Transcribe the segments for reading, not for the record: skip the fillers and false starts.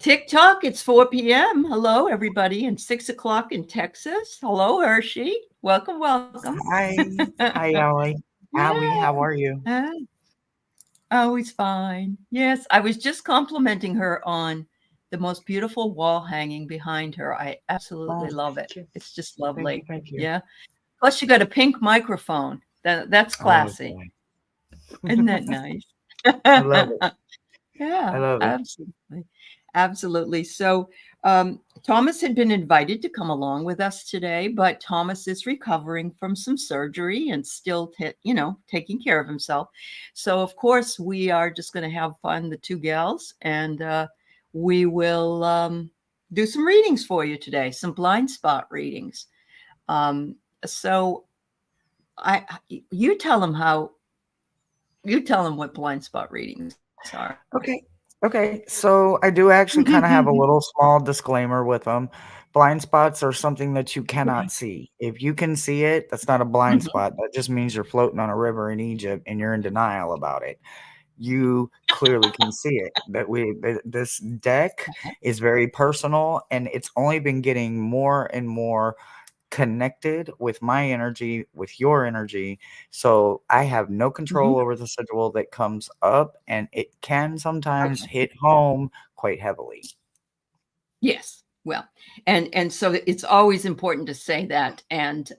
TikTok, it's 4 p.m. Hello, everybody, and 6 o'clock in Texas. Hello, Hershe. Welcome, welcome. Hi, Aley. Aley, Yeah. how are you? Always fine. Yes, I was just complimenting her on the most beautiful wall hanging behind her. I absolutely Oh, love it. thank you. It's just Thank you. lovely. Thank you. Yeah. Plus, you got a pink microphone. That's Oh, classy. boy. Isn't that nice? I love it. I Yeah, love it. absolutely. Absolutely. So, Thomas had been invited to come along with us today, but Thomas is recovering from some surgery and still, taking care of himself. So, of course, we are just going to have fun, the two gals, and we will do some readings for you today, some blind spot readings. Um, so, I, you tell them what blind spot readings are. Okay. Okay. So I do actually kind of have a little small disclaimer with them. Blind spots are something that you cannot see. If you can see it, that's not a blind Mhm. spot. That just means you're floating on a river in Egypt and you're in denial about it. You clearly can see it. This deck is very personal, and it's only been getting more and more connected with my energy, with your energy. So I have no control Mhm. over the schedule that comes up, and it can sometimes Okay. hit home quite heavily. Yes. Well, and so it's always important to say that, and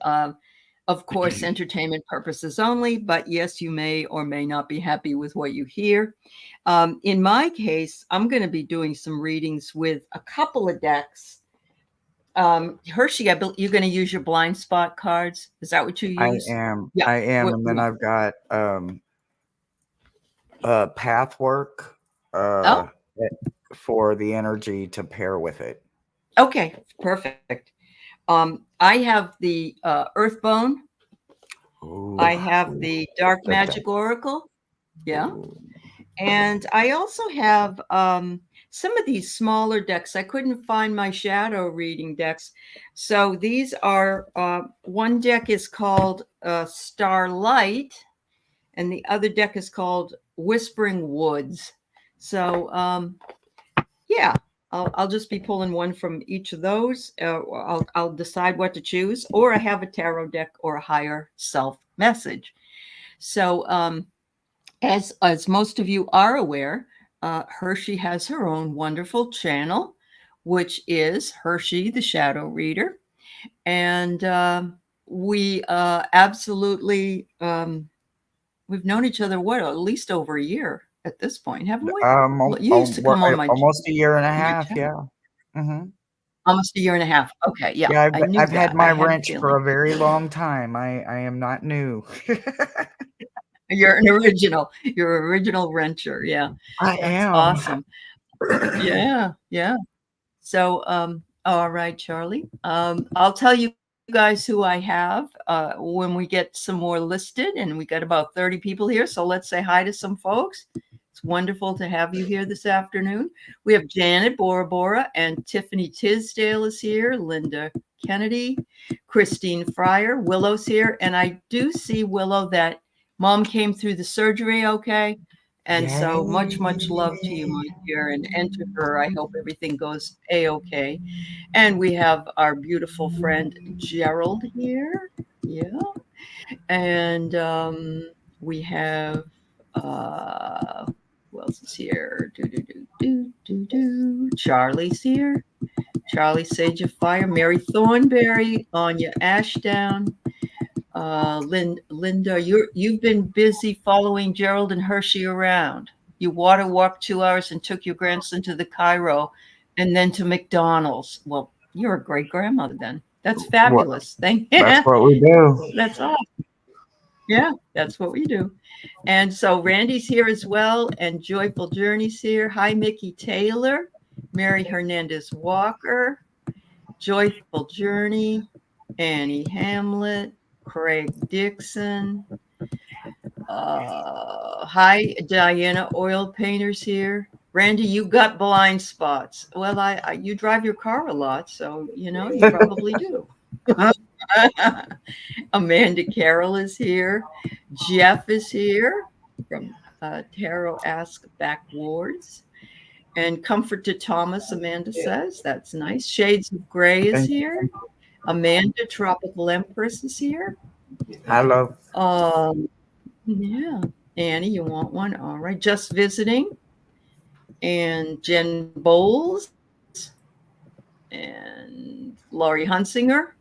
of course, entertainment purposes only. But yes, you may or may not be happy with what you hear. In my case, I'm going to be doing some readings with a couple of decks. Hershey, you're going to use your blind spot cards. Is that what you I use? am, Yeah. I am, What? and then I've got path work uh Oh, eh, for the energy to pair with it. okay. Perfect. I have the Earthbone. Ooh, I have ooh, the Dark good deck. Magic Oracle. Yeah. Ooh. And I also have some of these smaller decks. I couldn't find my shadow reading decks. So these are one deck is called Starlight, and the other deck is called Whispering Woods. So, yeah, I'll just be pulling one from each of those. I'll decide what to choose, or I have a tarot deck or a higher self message. So, as most of you are aware, Hershe has her own wonderful channel, which is Hershe the Shadow Reader, and we absolutely we've known each other at least over a year at this point, haven't we? You used to come on Almost a year and a your half. channel Yeah. Hmm. almost a year and a half. Okay, yeah, Yeah, I knew I've had that. I my had a wrench for feeling. a very long time. I am not new. You're an original. You're an original renter. Yeah, I that's am. awesome. Yeah, yeah. So, all right, Charlie. I'll tell you guys who I have when we get some more listed, and we got about 30 people here. So let's say hi to some folks. It's wonderful to have you here this afternoon. We have Janet Bora Bora and Tiffany Tisdale is here, Linda Kennedy, Christine Fryer, Willow's here, and I do see Willow that mom came through the surgery okay. And so much love to you, my Yay. dear, and to her. I hope everything goes a-okay. And we have our beautiful friend Gerald here. Yeah. And we have who else is here? Charlie's here. Charlie Sage of Fire, Mary Thornberry, Anya Ashdown, Linda, you've been busy following Gerald and Hershe around. You water walked 2 hours and took your grandson to the Cairo and then to McDonald's. Well, you're a great grandmother then. That's What? fabulous. Thank That's you. what we do. That's all. Yeah, that's what we do. And so Randy's here as well, and Joyful Journey's here. Hi, Mickey Taylor, Mary Hernandez Walker, Joyful Journey, Annie Hamlet, Craig Dixon. Hi, Diana Oil Painters here. Randy, you got blind spots. Well, you drive your car a lot, so you probably do. Amanda Carroll is here. Jeff is here from Tarot Ask Backwards. And comfort to Thomas, Amanda says. That's nice. Shades of Gray is here. Amanda, Tropical Empress is here. Hello. Yeah. Annie, you want one? All right. Just visiting. And Jen Bowles. And Laurie Hunsinger.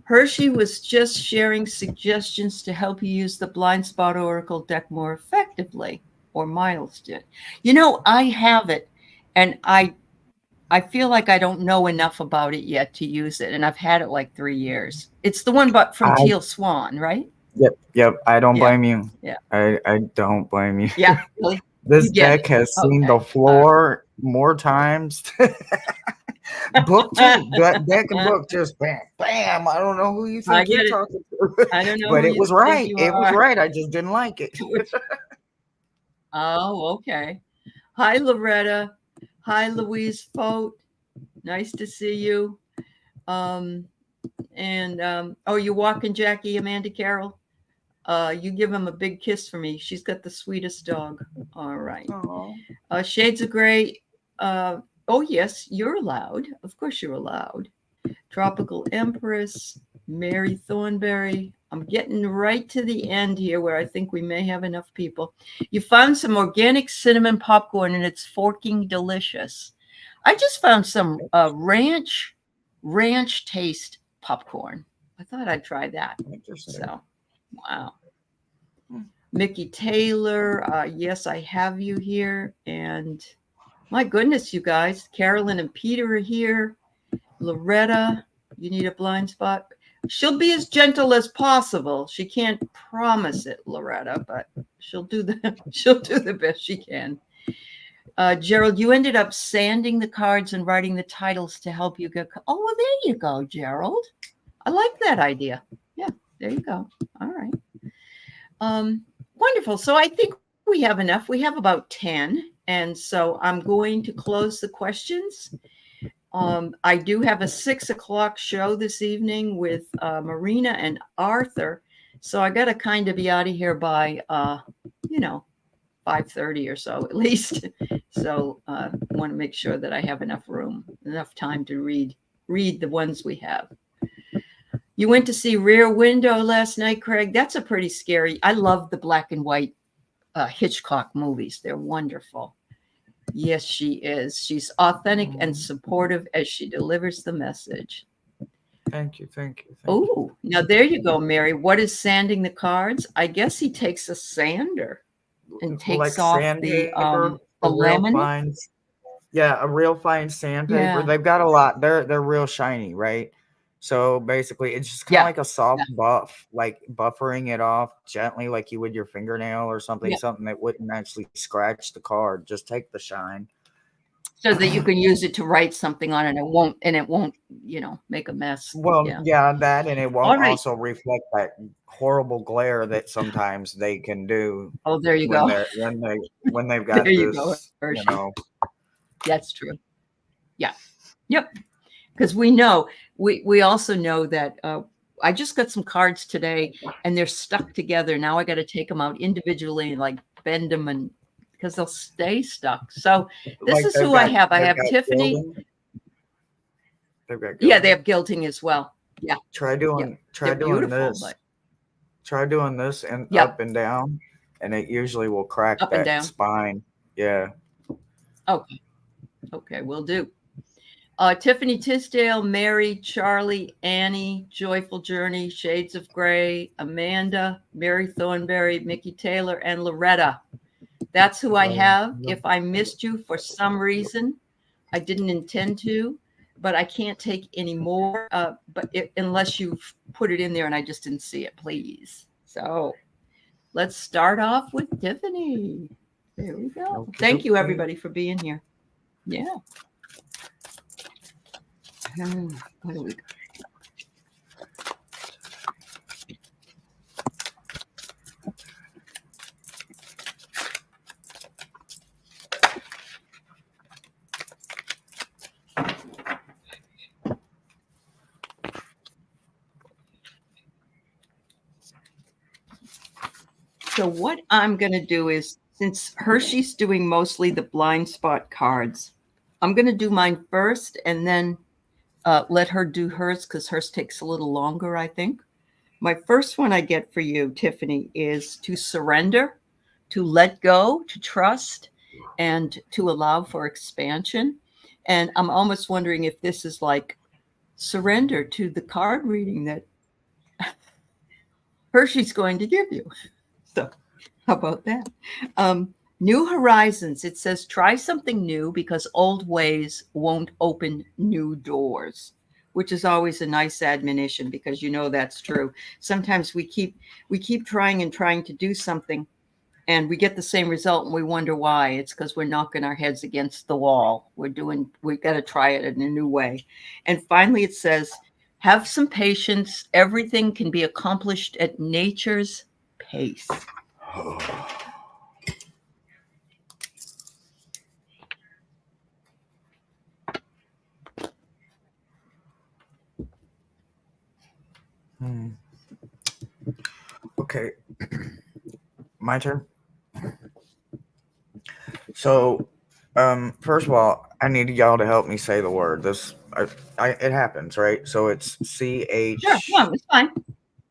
Hershe was just sharing suggestions to help you use the blind spot oracle deck more effectively, or Miles did. You know, I have it, and I feel like I don't know enough about it yet to use it, and I've had it like 3 years. It's the one but from Teal Swan, right? Yep. I don't blame you. Yeah. I don't blame you. Yeah, really? This deck has seen the floor more times. Book too. That deck and book just bam, bam. I don't know who you think you're talking to. I don't know, but who it you was think right. you It was are. right. I just didn't like it. Oh, okay. Hi, Loretta. Hi, Louise Fote. Nice to see you. Oh, you're walking Jackie, Amanda Carroll. You give him a big kiss for me. She's got the sweetest dog. All right. Shades of Gray. Oh, yes, you're allowed. Of course you're allowed. Tropical Empress, Mary Thornberry. I'm getting right to the end here where I think we may have enough people. You found some organic cinnamon popcorn and it's forking delicious. I just found some ranch taste popcorn. I thought I'd try that. So, wow. Mickey Taylor, yes, I have you here. And my goodness, you guys, Carolyn and Peter are here. Loretta, you need a blind spot. She'll be as gentle as possible. She can't promise it, Loretta, but she'll do the best she can. Gerald, you ended up sanding the cards and writing the titles to help you get. Oh, well, there you go, Gerald. I like that idea. Yeah, there you go. All right. Wonderful. So I think we have enough. We have about 10. And so I'm going to close the questions. I do have a 6:00 show this evening with Marina and Arthur. So I got to kind of be out of here by, 5:30 or so at least. So I want to make sure that I have enough room, enough time to read the ones we have. You went to see Rear Window last night, Craig. That's a pretty scary. I love the black and white Hitchcock movies. They're wonderful. Yes, she is. She's authentic and supportive as she delivers the message. Thank you. Oh, now there you go, Mary. What is sanding the cards? I guess he takes a sander and takes off the laminate. Fine, a real fine sandpaper. Yeah. They've got a lot. They're real shiny, right? So basically, it's just kind of like a soft buff, like buffering it off gently, like you would your fingernail or something, something that wouldn't actually scratch the card. Just take the shine, so that you can use it to write something on, and it won't, make a mess. Well, that, and it won't also reflect that horrible glare that sometimes they can do. Oh, there you go. When they've got this, That's true. Yeah. Yep. Because we also know that I just got some cards today and they're stuck together. Now I got to take them out individually and like bend them, and because they'll stay stuck. So this is who I have. I have Tiffany. Gilding. They've got gilding. Yeah, they have gilding as well. Yeah. Try doing this. Try doing this and up and down, and it usually will crack up that spine. Yeah. Okay, will do. Tiffany Tisdale, Mary, Charlie, Annie, Joyful Journey, Shades of Gray, Amanda, Mary Thornberry, Mickey Taylor, and Loretta. That's who I have. If I missed you for some reason, I didn't intend to, but I can't take any more. Unless you've put it in there and I just didn't see it, please. So let's start off with Tiffany. There we go. Okay. Thank you, everybody, for being here. Yeah. What do we got? So what I'm going to do is since Hershe's doing mostly the blind spot cards, I'm going to do mine first and then let her do hers because hers takes a little longer, I think. My first one I get for you, Tiffany, is to surrender, to let go, to trust, and to allow for expansion. And I'm almost wondering if this is like surrender to the card reading that Hershe's going to give you. So, how about that? New horizons. It says try something new because old ways won't open new doors, which is always a nice admonition because you know that's true. Sometimes we keep trying and trying to do something and we get the same result and we wonder why. It's because we're knocking our heads against the wall. We've got to try it in a new way. And finally it says have some patience. Everything can be accomplished at nature's pace. Okay. My turn. So, first of all, I need y'all to help me say the word. It happens, right? So it's Sure, no, it's fine.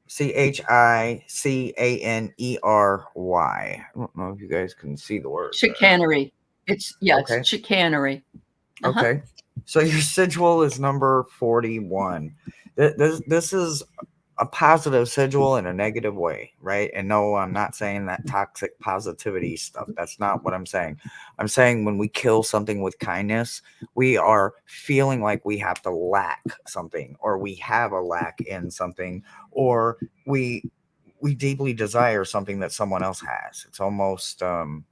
CHICANERY. I don't know if you guys can see the word. Chicanery. It's Okay. chicanery. Uh-huh. Okay. So your sigil is number 41. This is a positive sigil in a negative way, right? And no, I'm not saying that toxic positivity stuff. That's not what I'm saying. I'm saying when we kill something with kindness, we are feeling like we have to lack something, or we have a lack in something, or we deeply desire something that someone else has. It's almost an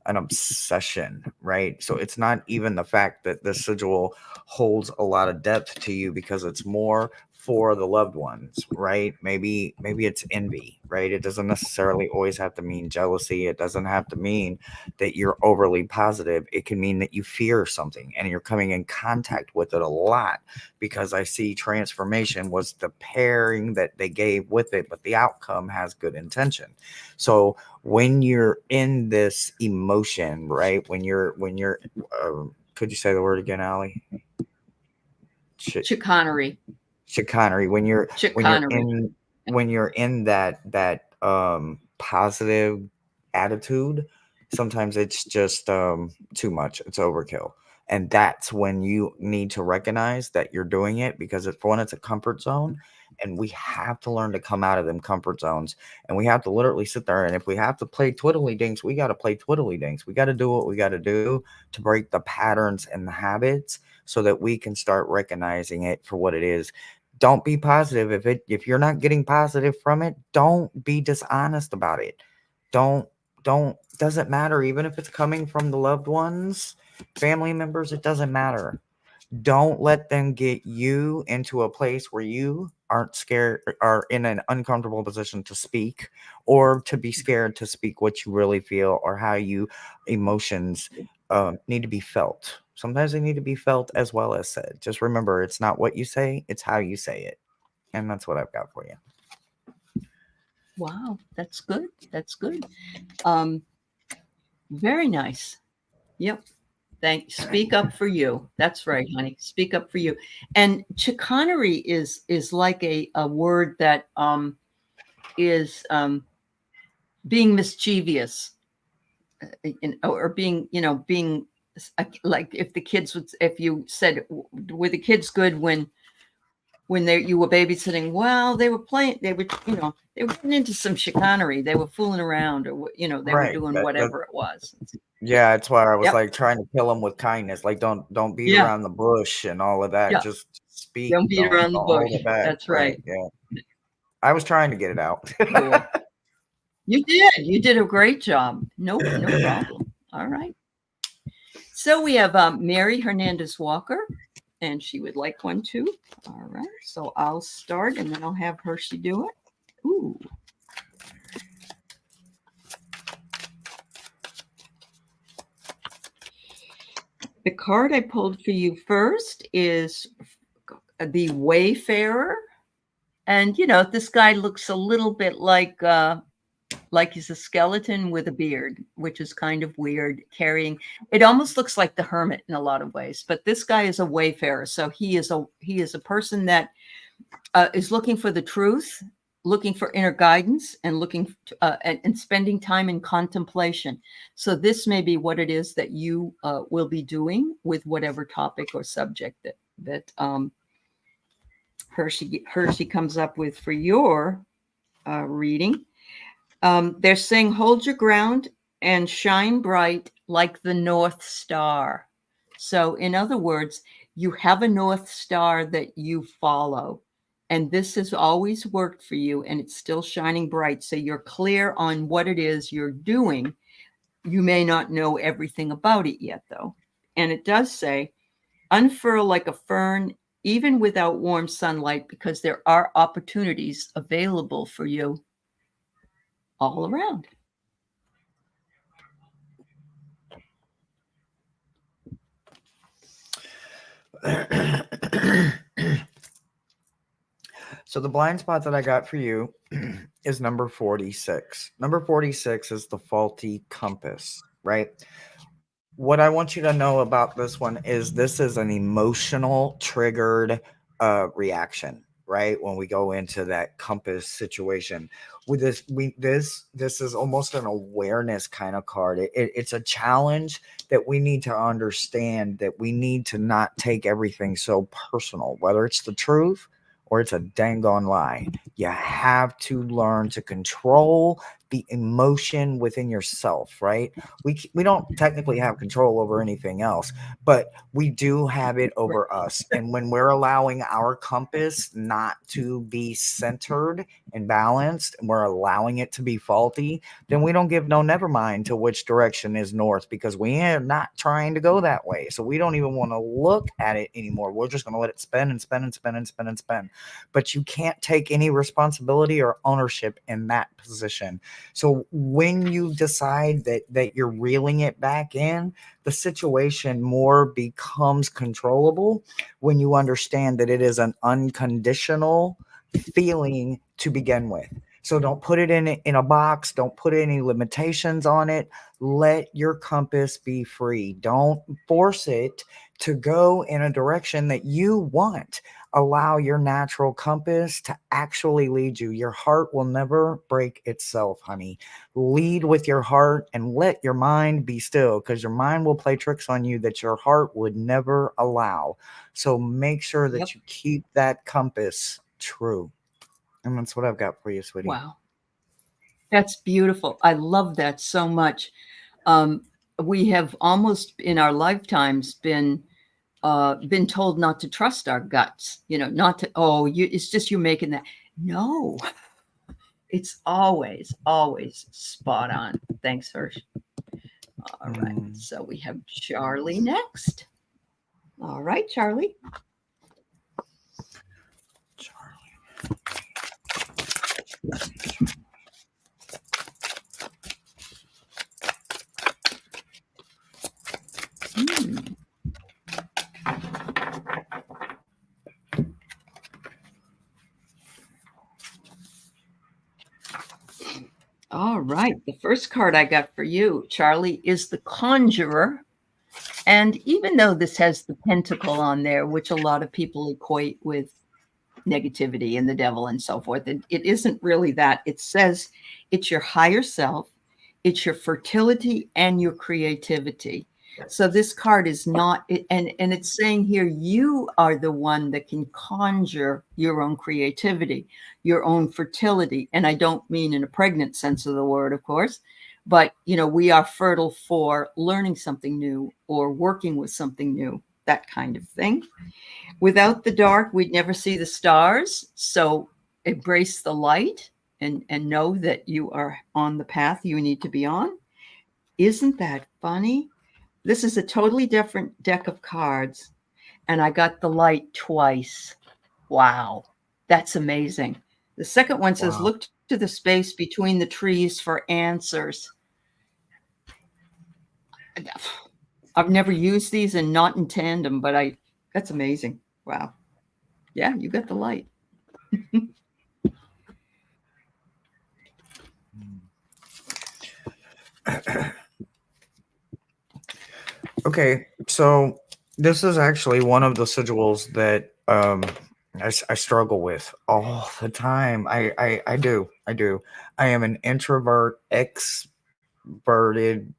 obsession, right? So it's not even the fact that the sigil holds a lot of depth to you because it's more for the loved ones, right? Maybe it's envy, right? It doesn't necessarily always have to mean jealousy. It doesn't have to mean that you're overly positive. It can mean that you fear something and you're coming in contact with it a lot, because I see transformation was the pairing that they gave with it, but the outcome has good intention. So when you're in this emotion, right? When you're could you say the word again, Aley? Chicanery. Chicanery. When you're Chicanery. in that positive attitude, sometimes it's just too much. It's overkill. And that's when you need to recognize that you're doing it, because for one, it's a comfort zone. And we have to learn to come out of them comfort zones. And we have to literally sit there. And if we have to play twiddly dinks, we got to play twiddly dinks. We got to do what we got to do to break the patterns and the habits so that we can start recognizing it for what it is. Don't be positive. If you're not getting positive from it, don't be dishonest about it. Don't doesn't matter. Even if it's coming from the loved ones, family members, it doesn't matter. Don't let them get you into a place where you aren't scared, are in an uncomfortable position to speak, or to be scared to speak what you really feel or how you emotions need to be felt. Sometimes they need to be felt as well as said. Just remember, it's not what you say, it's how you say it. And that's what I've got for you. Wow, that's good. That's good. Very nice. Yep. Speak up for you. That's right, honey. Speak up for you. And chicanery is like a word that is being mischievous, or being, being like if you said, were the kids good when you were babysitting? Well, they were playing, they were getting into some chicanery. They were fooling around, or they were Right. doing whatever it was. Yeah, that's why I was Yep. like trying to kill them with kindness. Like don't beat Yeah. around the bush and all of that. Yeah. Just speak. Don't beat Don't around the hold bush. it back. That's Right. right. Yeah. I was trying to get it out. Cool. You did. You did a great job. No problem. All right. So we have Mary Hernandez Walker, and she would like one too. All right. So I'll start, and then I'll have Hershe do it. Ooh. The card I pulled for you first is the Wayfarer. And, this guy looks a little bit like like he's a skeleton with a beard, which is kind of weird, carrying, it almost looks like the hermit in a lot of ways. But this guy is a wayfarer. So he is a person that is looking for the truth, looking for inner guidance, and looking and spending time in contemplation. So this may be what it is that you will be doing with whatever topic or subject that Hershe comes up with for your reading. They're saying, hold your ground and shine bright like the North Star. So in other words, you have a North Star that you follow. And this has always worked for you, and it's still shining bright. So you're clear on what it is you're doing. You may not know everything about it yet, though. And it does say, unfurl like a fern, even without warm sunlight, because there are opportunities available for you all around. So the blind spot that I got for you is number 46. Number 46 is the faulty compass, right? What I want you to know about this one is this is an emotional triggered reaction, right? When we go into that compass situation with this, this is almost an awareness kind of card. It's a challenge that we need to understand, that we need to not take everything so personal, whether it's the truth or it's a dang on lie. You have to learn to control the emotion within yourself, right? We don't technically have control over anything else, but we do have it over us. And when we're allowing our compass not to be centered and balanced, and we're allowing it to be faulty, then we don't give no never mind to which direction is north, because we are not trying to go that way. So we don't even want to look at it anymore. We're just going to let it spin and spin and spin and spin and spin. But you can't take any responsibility or ownership in that position. So when you decide that you're reeling it back in, the situation more becomes controllable when you understand that it is an unconditional feeling to begin with. So don't put it in a box. Don't put any limitations on it. Let your compass be free. Don't force it to go in a direction that you want. Allow your natural compass to actually lead you. Your heart will never break itself, honey. Lead with your heart and let your mind be still, because your mind will play tricks on you that your heart would never allow. So make sure that you keep that compass true. And that's what I've got for you, sweetie. Wow. That's beautiful. I love that so much. We have almost in our lifetimes been told not to trust our guts, not to, it's just you making that. No, it's always, always spot on. Thanks, Hershe. All right. So we have Charlie next. All right, Charlie. All right. The first card I got for you, Charlie, is the Conjurer. And even though this has the pentacle on there, which a lot of people equate with negativity and the devil and so forth, it isn't really that. It says it's your higher self, it's your fertility and your creativity. So this card is not, and it's saying here, you are the one that can conjure your own creativity, your own fertility. And I don't mean in a pregnant sense of the word, of course, but, we are fertile for learning something new or working with something new, that kind of thing. Without the dark, we'd never see the stars. So embrace the light and know that you are on the path you need to be on. Isn't that funny? This is a totally different deck of cards, and I got the light twice. Wow, that's amazing. The second one says, look to the space between the trees for answers. I've never used these and not in tandem, but that's amazing. Wow. Yeah, you got the light. Okay, so this is actually one of the sigils that I struggle with all the time. I do. I am an introvert, extroverted.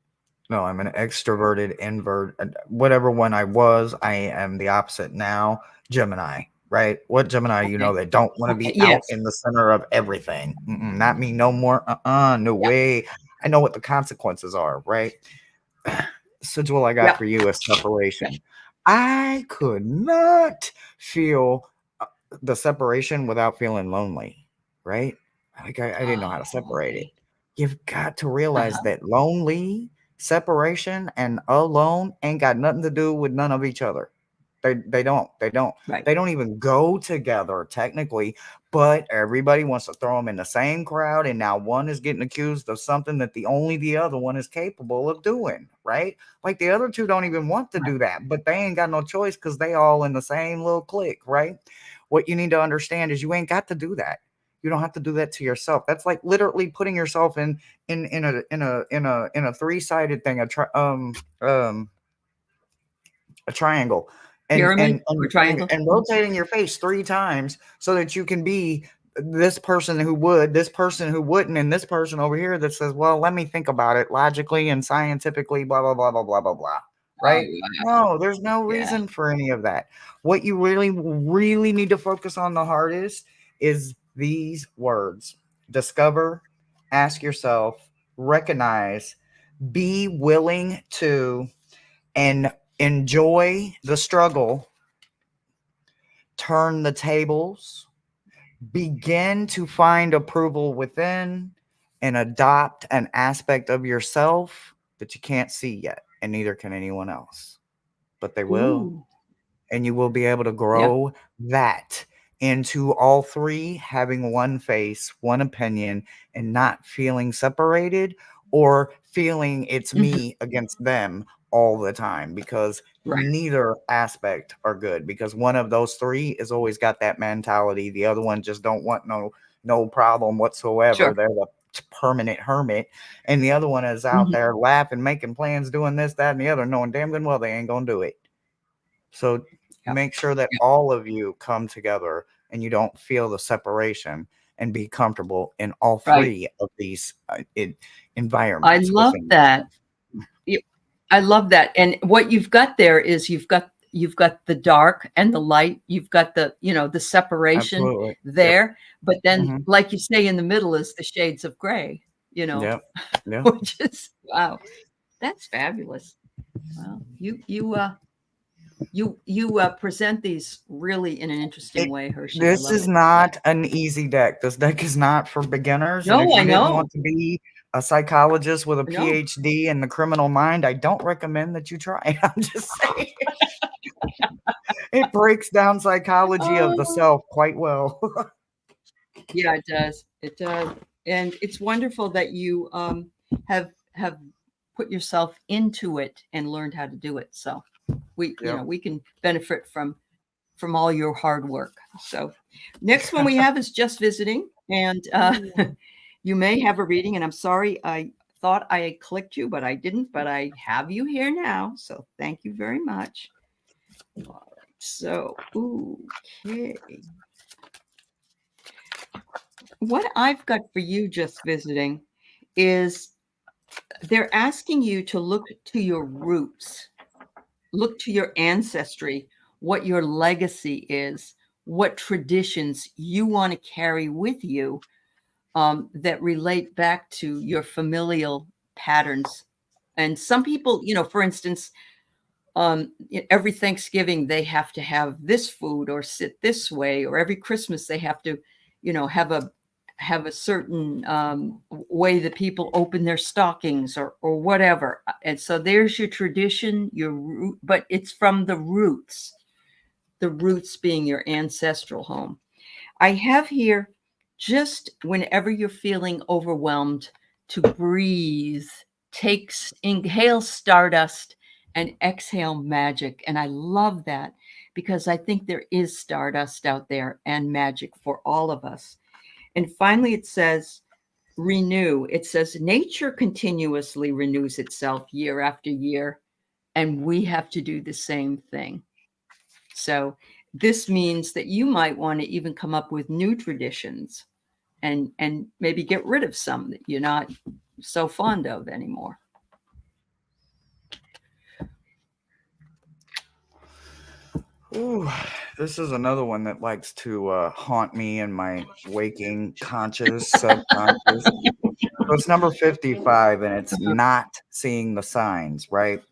No, I'm an extroverted, invert. Whatever one I was, I am the opposite now. Gemini, right? What Gemini you know Okay. that don't want to Okay. be out Yes. in the center of everything? Not me, no more. No Yeah. way. I know what the consequences are, right? Sigil I got Yeah. for you is Yeah. separation. I could not feel the separation without feeling lonely, right? Like I didn't know how to Oh, separate it. okay. You've got to realize Uh-huh. that lonely, separation, and alone ain't got nothing to do with none of each other. They Right. don't even go together technically, but everybody wants to throw them in the same crowd, and now one is getting accused of something that the other one is capable of doing, right? Like the other two don't even want to Right. do that, but they ain't got no choice because they all in the same little clique, right? What you need to understand is you ain't got to do that. You don't have to do that to yourself. That's like literally putting yourself in a three-sided thing, um a triangle, and Pyramid or triangle? Mhm. rotating your face three times so that you can be this person who would, this person who wouldn't, and this person over here that says, well, let me think about it logically and scientifically, blah blah blah blah blah blah blah, Oh, right? wow. No, there's no Yeah. reason for any of that. What you really need to focus on the hardest is these words: discover, ask yourself, recognize, be willing to, and enjoy the struggle, turn the tables, begin to find approval within, and adopt an aspect of yourself that you can't see yet, and neither can anyone else, but they will. Ooh. And you will be able to Yeah. grow that into all three having one face, one opinion, and not feeling separated or feeling it's Mhm. me against them all the time, because Right. neither aspect are good, because one of those three has always got that mentality, the other one just don't want no problem whatsoever. Sure. They're the permanent hermit, and the other one is out Mhm. there laughing, making plans, doing this, that, and the other, knowing damn good well they ain't gonna do it. So Yep. make sure that Yep. all of you come together and you don't feel the separation, and be comfortable in all Right. three of these I environments love within. that. You I love that, and what you've got there is you've got the dark and the light, you've got the separation Absolutely. Yep. there, but then, Hmm. like you say, in the middle is the shades of gray, you know, Yep. Yep. which is wow, that's fabulous. Well, you present these really in an interesting It, way, Hershey. I this love is it. Yeah. not an easy deck. This deck is not for beginners. And if No, I you didn't know. want to be a psychologist with a I know. PhD in the criminal mind, I don't recommend that you try it. I'm just saying. It breaks down psychology of the Oh. self quite well. Yeah, it does. It does. And it's wonderful that you have put yourself into it and learned how to do it. So Yep. we can benefit from all your hard work. So next one we have is just visiting, and you may have a reading. And I'm sorry, I thought I had clicked you, but I didn't. But I have you here now. So thank you very much. All right. So okay. What I've got for you just visiting is they're asking you to look to your roots, look to your ancestry, what your legacy is, what traditions you want to carry with you that relate back to your familial patterns. And some people, for instance, every Thanksgiving they have to have this food or sit this way, or every Christmas they have to, have a certain way that people open their stockings or whatever. And so there's your tradition, your root, but it's from the roots being your ancestral home. I have here just whenever you're feeling overwhelmed to breathe, inhale stardust and exhale magic. And I love that because I think there is stardust out there and magic for all of us. And finally, it says, renew. It says nature continuously renews itself year after year, and we have to do the same thing. So this means that you might want to even come up with new traditions and maybe get rid of some that you're not so fond of anymore. Ooh, this is another one that likes to haunt me in my waking conscious, subconscious. So it's number 55, and it's not seeing the signs, right?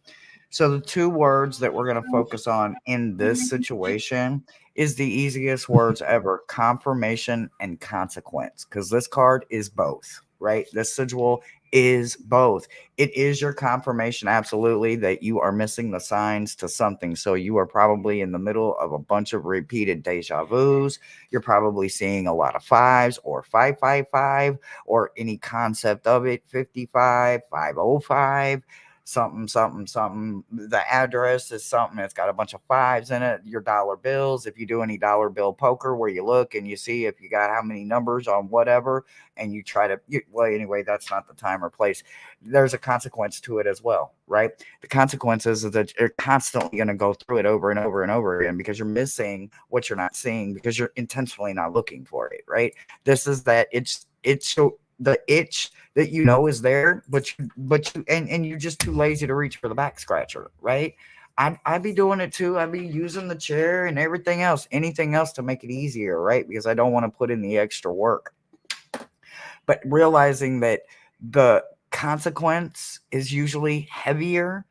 So the two words that we're going to focus on in this situation is the easiest words ever: confirmation and consequence, because this card is both, right? This sigil is both. It is your confirmation, absolutely, that you are missing the signs to something. So you are probably in the middle of a bunch of repeated deja vus. You're probably seeing a lot of fives or 555 or any concept of it, 55, 505. Something, something, something. The address is something that's got a bunch of fives in it. Your dollar bills. If you do any dollar bill poker where you look and you see if you got how many numbers on whatever, and you try to, well, anyway, that's not the time or place. There's a consequence to it as well, right? The consequences is that you're constantly going to go through it over and over and over again because you're missing what you're not seeing because you're intentionally not looking for it, right? This is that it's so the itch that you know is there, but and you're just too lazy to reach for the back scratcher, right? I'd be doing it too. I'd be using the chair and everything else, anything else to make it easier, right? Because I don't want to put in the extra work. But realizing that the consequence is usually heavier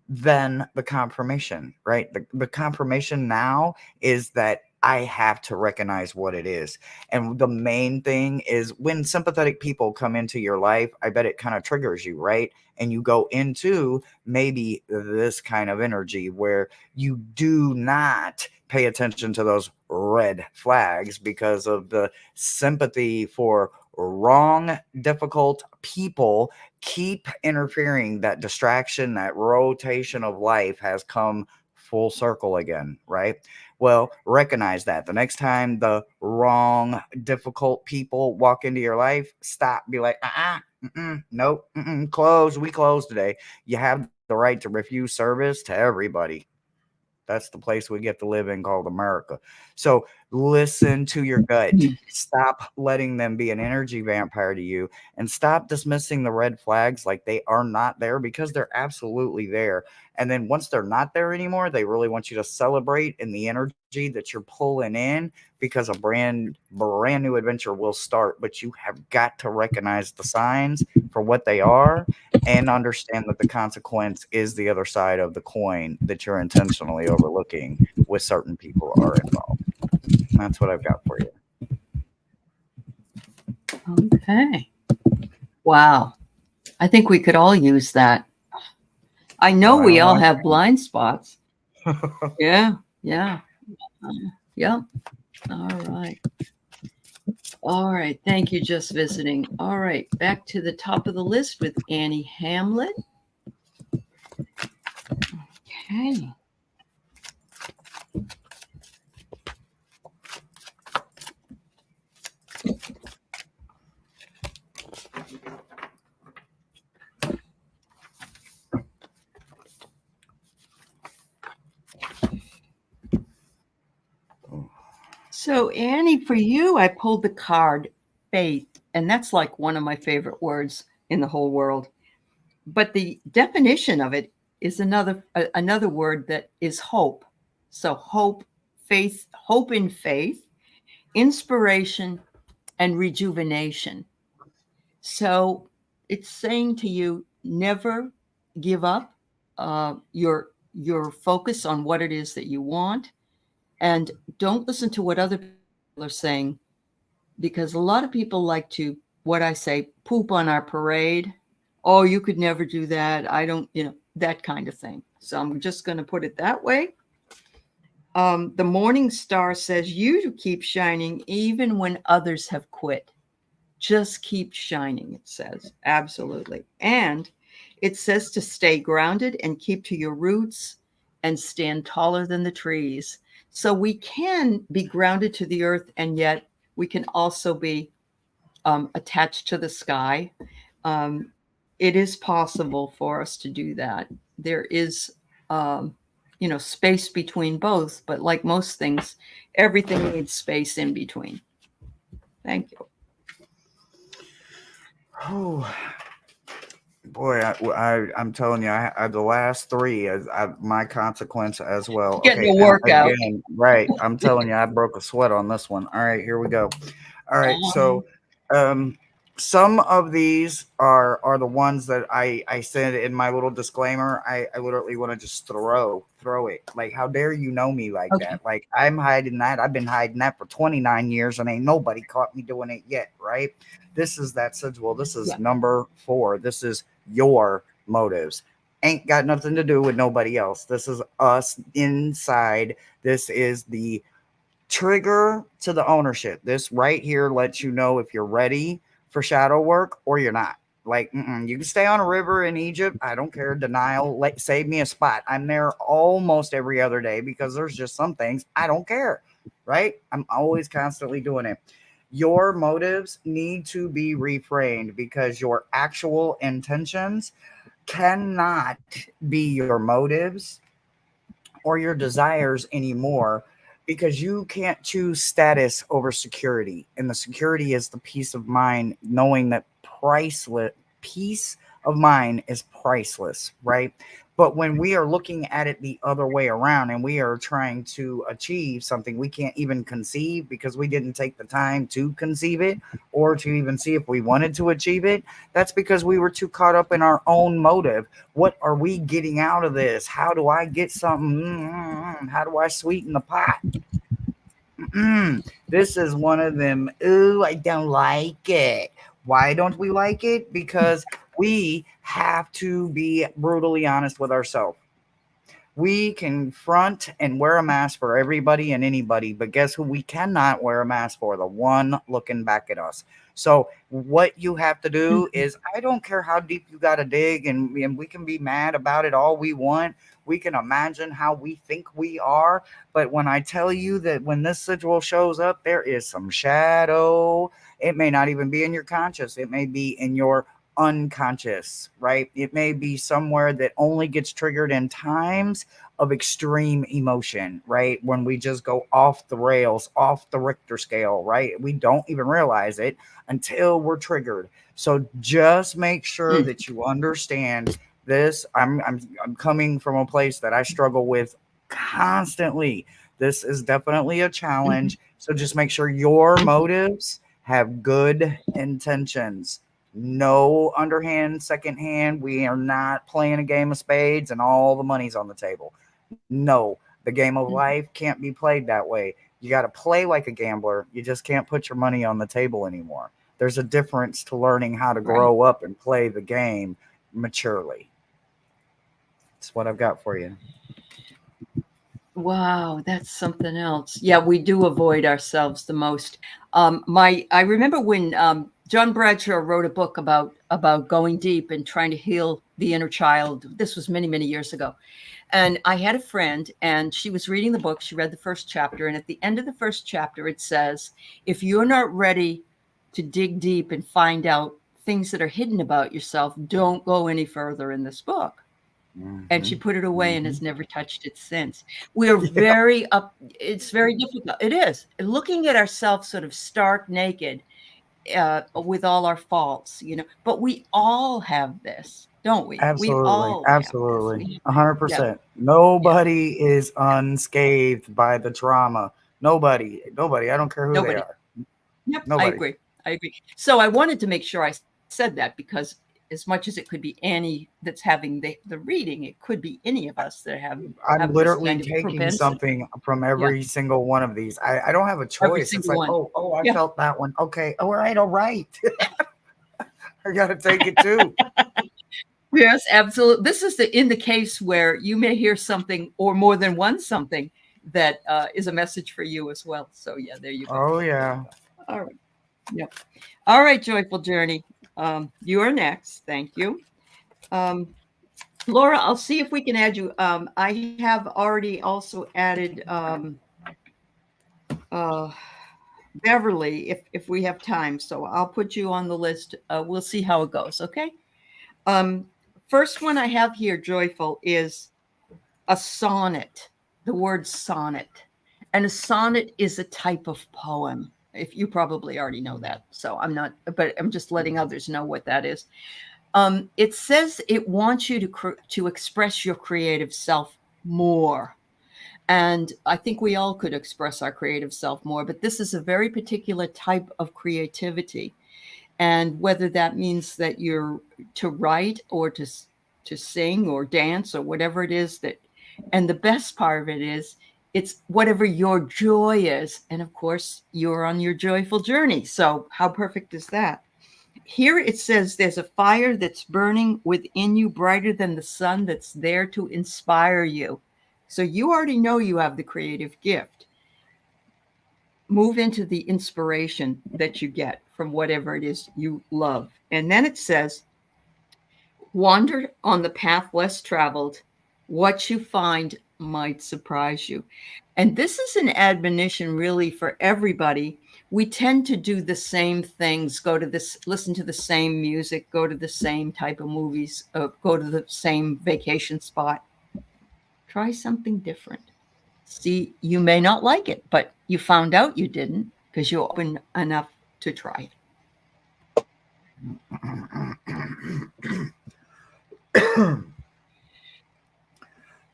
than the confirmation, right? The confirmation now is that I have to recognize what it is. And the main thing is when sympathetic people come into your life, I bet it kind of triggers you, right? And you go into maybe this kind of energy where you do not pay attention to those red flags because of the sympathy for wrong, difficult people keep interfering. That distraction, that rotation of life has come full circle again, right? Well, recognize that the next time the wrong, difficult people walk into your life, stop, be like, nope, close, we close today. You have the right to refuse service to everybody. That's the place we get to live in called America. So listen to your gut. Stop letting them be an energy vampire to you and stop dismissing the red flags like they are not there because they're absolutely there. And then once they're not there anymore, they really want you to celebrate in the energy that you're pulling in because a brand new adventure will start. But you have got to recognize the signs for what they are and understand that the consequence is the other side of the coin that you're intentionally overlooking with certain people are involved. And that's what I've got for you. Okay. Wow. I think we could all use that. I know we all have blind spots. Yeah. Yeah. Yeah. All right. All right. Thank you. Just visiting. All right. Back to the top of the list with Annie Hamlet. Okay. So, Annie, for you, I pulled the card faith, and that's like one of my favorite words in the whole world. But the definition of it is another word that is hope. So, hope, faith, hope in faith, inspiration, and rejuvenation. So, it's saying to you, never give up your focus on what it is that you want, and don't listen to what other people are saying, because a lot of people like to, what I say, poop on our parade. Oh, you could never do that. I don't, that kind of thing. So I'm just going to put it that way. The morning star says you keep shining even when others have quit. Just keep shining, it says. Absolutely. And it says to stay grounded and keep to your roots and stand taller than the trees. So we can be grounded to the earth, and yet we can also be attached to the sky. Um, it is possible for us to do that. There is, space between both, but like most things, everything needs space in between. Thank you. Oh boy, I'm telling you, the last three is my consequence as well. Getting Okay, a and workout. again, right? I'm telling you, I broke a sweat on this one. All right, here we go. All right, so um, some of these are the ones that I said in my little disclaimer. I literally want to just throw it. Like, how dare you know me like Okay. that? Like, I'm hiding that. I've been hiding that for 29 years, and ain't nobody caught me doing it yet, right? This is that sigil. This is Yeah. number 4. This is your motives. Ain't got nothing to do with nobody else. This is us inside. This is the trigger to the ownership. This right here lets you know if you're ready for shadow work or you're not. Like, you can stay on a river in Egypt. I don't care. Denial. Save me a spot. I'm there almost every other day because there's just some things I don't care. Right? I'm always constantly doing it. Your motives need to be reframed because your actual intentions cannot be your motives or your desires anymore, because you can't choose status over security, and the security is the peace of mind, knowing that priceless peace of mind is priceless, right? But when we are looking at it the other way around and we are trying to achieve something we can't even conceive because we didn't take the time to conceive it or to even see if we wanted to achieve it, that's because we were too caught up in our own motive. What are we getting out of this? How do I get something? How do I sweeten the pot? This is one of them. Ooh, I don't like it. Why don't we like it? Because we have to be brutally honest with ourselves. We can front and wear a mask for everybody and anybody, but guess who we cannot wear a mask for? The one looking back at us. So what you have to do is, I don't care how deep you got to dig, and we can be mad about it all we want. We can imagine how we think we are. But when I tell you that when this sigil shows up, there is some shadow. It may not even be in your conscious. It may be in your unconscious, right? It may be somewhere that only gets triggered in times of extreme emotion, right? When we just go off the rails, off the Richter scale, right? We don't even realize it until we're triggered. So just make sure that you understand this. I'm coming from a place that I struggle with constantly. This is definitely a challenge. So just make sure your motives have good intentions. No underhand, second hand. We are not playing a game of spades and all the money's on the table. No, the game of life can't be played that way. You got to play like a gambler. You just can't put your money on the table anymore. There's a difference to learning how to grow up and play the game maturely. That's what I've got for you. Wow, that's something else. Yeah, we do avoid ourselves the most. I remember when John Bradshaw wrote a book about going deep and trying to heal the inner child. This was many, many years ago. And I had a friend, and she was reading the book. She read the first chapter, and at the end of the first chapter, it says, if you're not ready to dig deep and find out things that are hidden about yourself, don't go any further in this book. And she put it away and has never touched it since. We're very up. It's very difficult. It is. Looking at ourselves sort of stark naked with all our faults, but we all have this, don't we? We Absolutely. all have this. Absolutely. 100%. Yeah. Nobody is unscathed by the trauma. Nobody. Nobody. I don't care who they Nobody. are. Yep. I Nobody. agree. I agree. So I wanted to make sure I said that, because as much as it could be Annie that's having the reading, it could be any of us that I'm have this literally kind of taking propensity. something from Yeah. every single one of these. I don't have a Every choice. It's single like, one. oh, I Yeah. felt that one. Okay. All right. All right. I got to take it too. Yes, absolutely. This is in the case where you may hear something or more than one something that is a message for you as well. So yeah, there you go. Oh, yeah. All right. Yep. All right, Joyful Journey. You are next. Thank you. Laura, I'll see if we can add you. I have already also added uh, Beverly, if we have time. So I'll put you on the list. We'll see how it goes. Okay. Um, First one I have here, Joyful, is a sonnet. The word sonnet, and a sonnet is a type of poem. If you probably already know that, so I'm not, but I'm just letting others know what that is. It says it wants you to express your creative self more. And I think we all could express our creative self more, but this is a very particular type of creativity. And whether that means that you're to write or to sing or dance or whatever it is that, and the best part of it is it's whatever your joy is. And of course, you're on your joyful journey. So how perfect is that? Here it says there's a fire that's burning within you brighter than the sun that's there to inspire you. So you already know you have the creative gift. Move into the inspiration that you get from whatever it is you love. And then it says, wander on the path less traveled. What you find might surprise you. And this is an admonition really for everybody. We tend to do the same things, go to this, listen to the same music, go to the same type of movies, go to the same vacation spot. Try something different. See, you may not like it, but you found out you didn't because you're open enough to try it.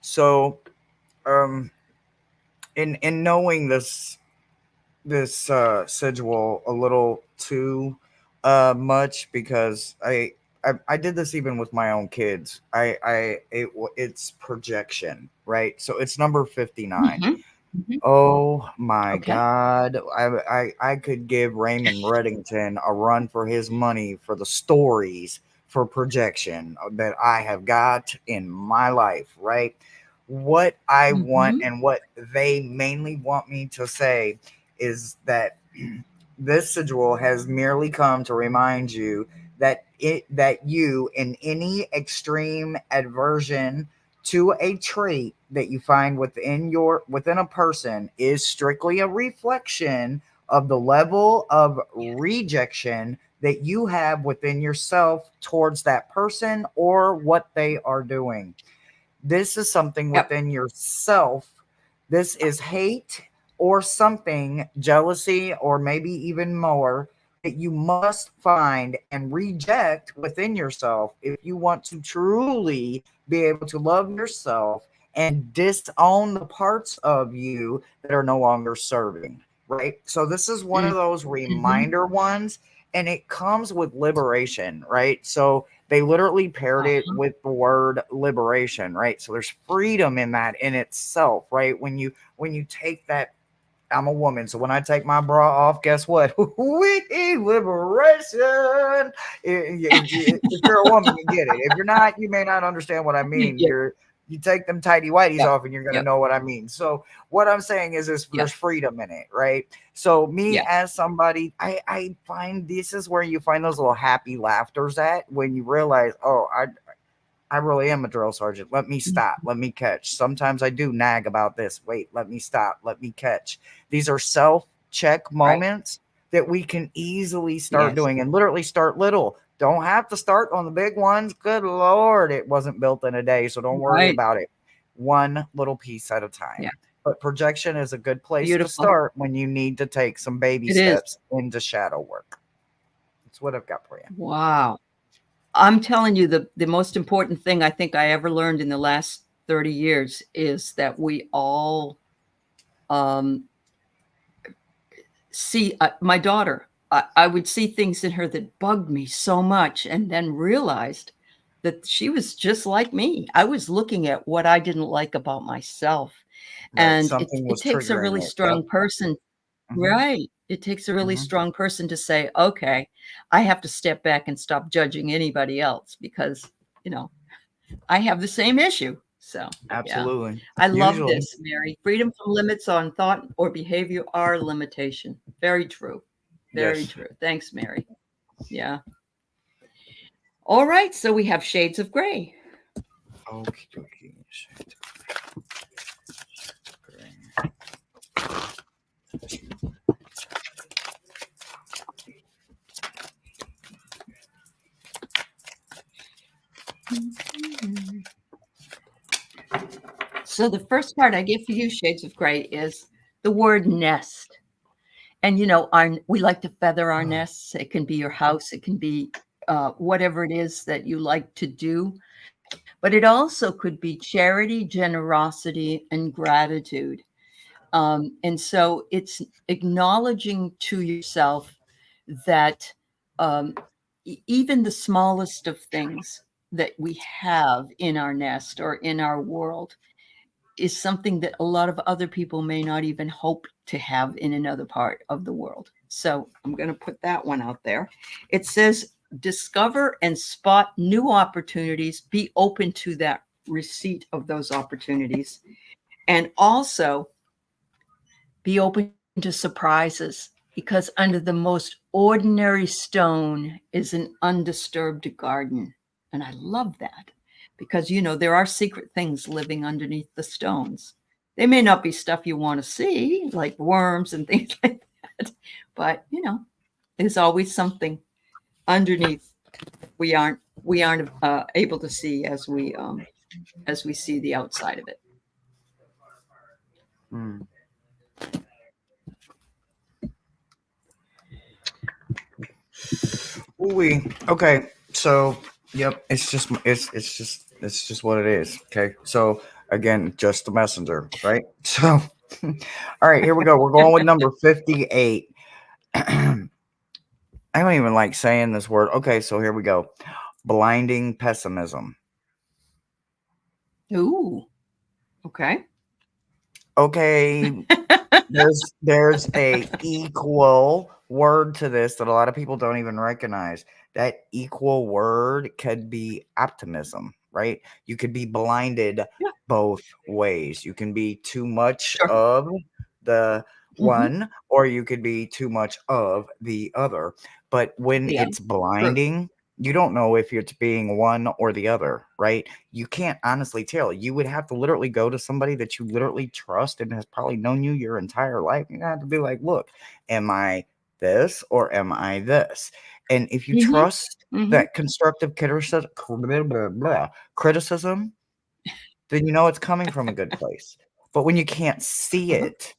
So, in knowing this schedule a little too much, because I did this even with my own kids. It's projection, right? So it's number 59. Mm-hmm. Mm-hmm. Oh my Okay. God. I could give Raymond Reddington a run for his money for the stories for projection that I have got in my life, right? What I want Mm-hmm. and what they mainly want me to say is that this sigil has merely come to remind you that you, in any extreme aversion to a trait that you find within a person, is strictly a reflection of the level of rejection that you have within yourself towards that person or what they are doing. This is something Yep. within yourself. This is hate or something, jealousy, or maybe even more, that you must find and reject within yourself if you want to truly be able to love yourself and disown the parts of you that are no longer serving. Right. So, this is one of those Mm-hmm. reminder ones, and it comes with liberation. Right. So, they literally paired it Uh-huh. with the word liberation, right? So there's freedom in that in itself, right? When you take that, I'm a woman, so when I take my bra off, guess what? We liberation. If you're a woman, you get it. If you're not, you may not understand what I mean. Yeah. You take them tighty whities Yep. off, and you're gonna Yep. know what I mean. So what I'm saying is Yep. there's freedom in it, right? So me Yes. as somebody, I find this is where you find those little happy laughters at when you realize, oh, I really am a drill sergeant. Let me stop. Let me catch. Sometimes I do nag about this. Wait, let me stop. Let me catch. These are self check Right. moments that we can easily start Yes. doing, and literally start little. Don't have to start on the big ones. Good Lord, it wasn't built in a day. So don't worry Right. about it. One little piece at a Yeah. time. But projection is a good place to Beautiful. start when you need to take some baby It is. steps into shadow work. That's what I've got for you. Wow. I'm telling you, the most important thing I think I ever learned in the last 30 years is that we all um, see my daughter. I would see things in her that bugged me so much, and then realized that she was just like me. I was looking at what I didn't like about myself, Right. and Something it was takes a triggering really it. Yep. strong person. Hmm. Right. It takes a really Hmm. strong person to say, okay, I have to step back and stop judging anybody else because, you know, I have the same issue. So, yeah. Absolutely. I love Usually. this, Mary. Freedom from limits on thought or behavior are limitation. Very true. Very Yes. true. Thanks, Mary. Yeah. All right. So we have shades of gray. Okie dokie. So the first card I get for you, Shades of Gray, is the word nest. And we like to feather our nests. It can be your house. It can be whatever it is that you like to do. But it also could be charity, generosity, and gratitude. And so it's acknowledging to yourself that even the smallest of things that we have in our nest or in our world is something that a lot of other people may not even hope to have in another part of the world. So I'm going to put that one out there. It says, discover and spot new opportunities, be open to that receipt of those opportunities, and also be open to surprises, because under the most ordinary stone is an undisturbed garden. And I love that, because, there are secret things living underneath the stones. They may not be stuff you want to see, like worms and things like that, but, there's always something underneath we aren't able to see as we see the outside of it. Mm. Ooh, okay. So, yep, it's just what it is. Okay. So again, just the messenger, right? So, all right, here we go. We're going with number 58. I don't even like saying this word. Okay, so here we go. Blinding pessimism. Ooh, okay. Okay, there's a equal word to this that a lot of people don't even recognize. That equal word could be optimism, right? You could be blinded Yeah, both ways. You can be too much sure. of the Mm-hmm. one, or you could be too much of the other. But when Yeah, it's true. blinding, you don't know if it's being one or the other, right? You can't honestly tell. You would have to literally go to somebody that you literally trust and has probably known you your entire life. You have to be like, look, am I this or am I this? And if you Mm-hmm. trust Mm-hmm. that constructive criticism, then you know it's coming from a good place. But when you can't see Uh-huh. it,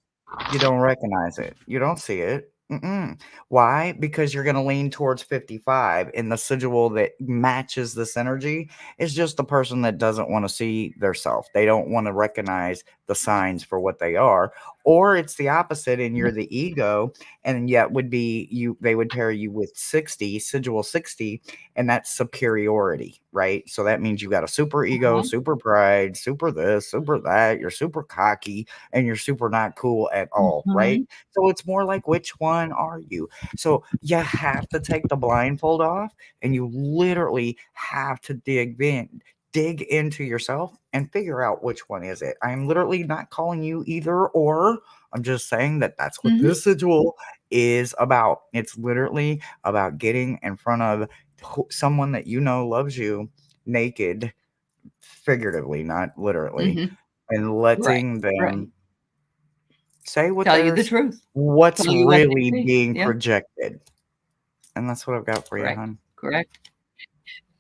you don't recognize it. You don't see it. Mm-mm. Why? Because you're going to lean towards 55, and the sigil that matches this energy is just the person that doesn't want to see their self. They don't want to recognize the signs for what they are. Or it's the opposite, and you're the ego, and yet would be you. They would pair you with 60, sigil 60, and that's superiority, right? So that means you got a super ego, Uh-huh. super pride, super this, super that. You're super cocky, and you're super not cool at all, right? Mm-hmm. So it's more like, which one are you? So you have to take the blindfold off, and you literally have to dig into yourself and figure out which one is it. I'm literally not calling you either or. I'm just saying that that's what Mm-hmm. this sigil is about. It's literally about getting in front of someone that you know loves you naked, figuratively, not literally, Mm-hmm. and Right. letting Right. them say what Tell you the there's truth. what's Tell you what they really see. being Yeah. projected. And that's what I've got for you, Correct. hon. Correct.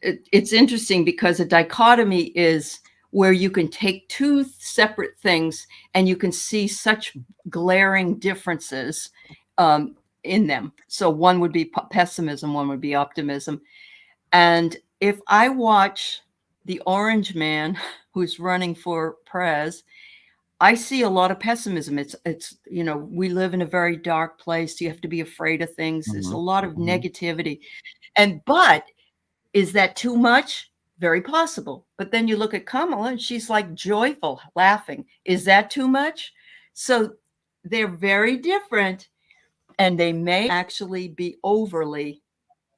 It's interesting because a dichotomy is where you can take two separate things and you can see such glaring differences in them. So one would be pessimism, one would be optimism. And if I watch the orange man who's running for prez, I see a lot of pessimism. It's we live in a very dark place. You have to be afraid of things. There's a Mhm, lot of mhm. negativity. But is that too much? Very possible. But then you look at Kamala and she's like joyful, laughing. Is that too much? So they're very different, and they may actually be overly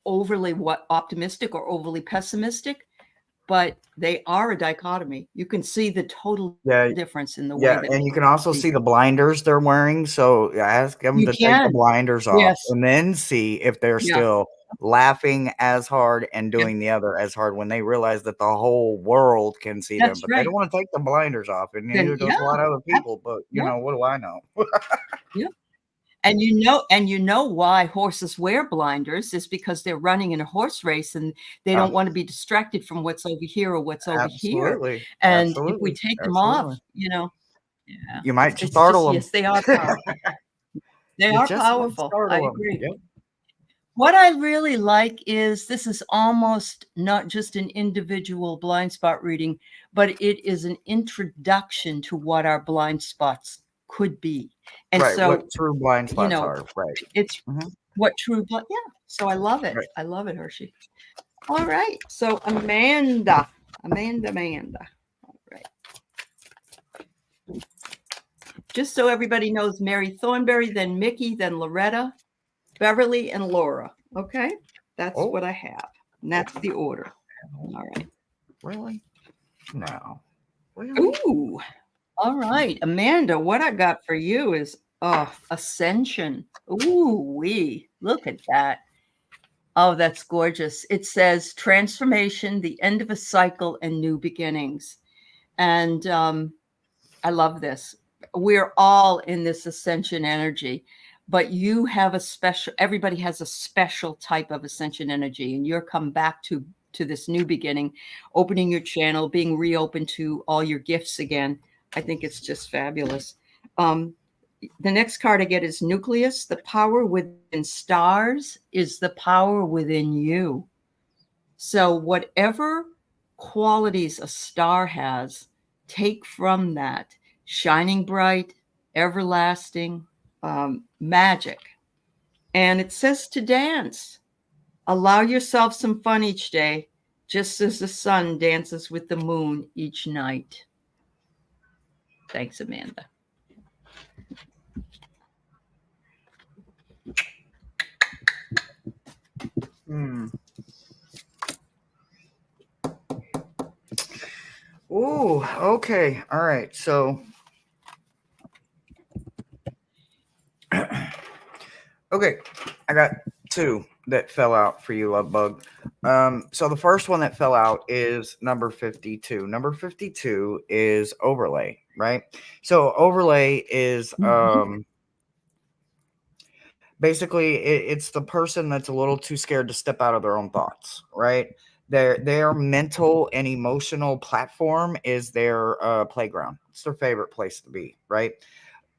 what optimistic or overly pessimistic, but they are a dichotomy. You can see the total Yeah, difference in the way yeah, that and you can also they see the blinders they're wearing, so ask them you to take the can. blinders off Yes. and then see if they're Yeah. still laughing as hard and Yeah. doing the other as hard when they realize that the whole world can see them, That's but they don't right. wanna take the blinders off, and Then neither yeah. does a lot of other Abs- people, but, yeah. what do I know? Yeah. And you know why horses wear blinders is because they're running in a horse race and they don't want to be distracted from what's over here or what's over here. Absolutely. And if we Absolutely. take them off, Absolutely. yeah, You might just it's just, startle them. yes, they are powerful. They You are just might powerful. I startle them. agree. Yep. What I really like is this is almost not just an individual blind spot reading, but it is an introduction to what our blind spots could be. And Right. What so, true blind spots are. Right. it's Mhm. what true blind, yeah. So I love it. Right. I love it, Hershe. All right. So Amanda. All right. Just so everybody knows, Mary Thornberry, then Mickey, then Loretta, Beverly, and Laura. Okay. That's what I have. And that's the order. All right. Really? No. Really? Ooh. All right. Amanda, what I got for you is Ascension. Ooh, look at that. Oh, that's gorgeous. It says transformation, the end of a cycle, and new beginnings. And I love this. We're all in this ascension energy, but you have everybody has a special type of ascension energy, and you're come back to this new beginning, opening your channel, being reopened to all your gifts again. I think it's just fabulous. The next card I get is Nucleus. The power within stars is the power within you. So whatever qualities a star has, take from that. Shining bright, everlasting, magic. And it says to dance. Allow yourself some fun each day, just as the sun dances with the moon each night. Thanks, Amanda. Ooh, okay. All right. So, okay, I got two that fell out for you, Love Bug. So the first one that fell out is number 52. Number 52 is overlay, right? So overlay is basically it's the person that's a little too scared to step out of their own thoughts, right? Their mental and emotional platform is their playground. It's their favorite place to be, right?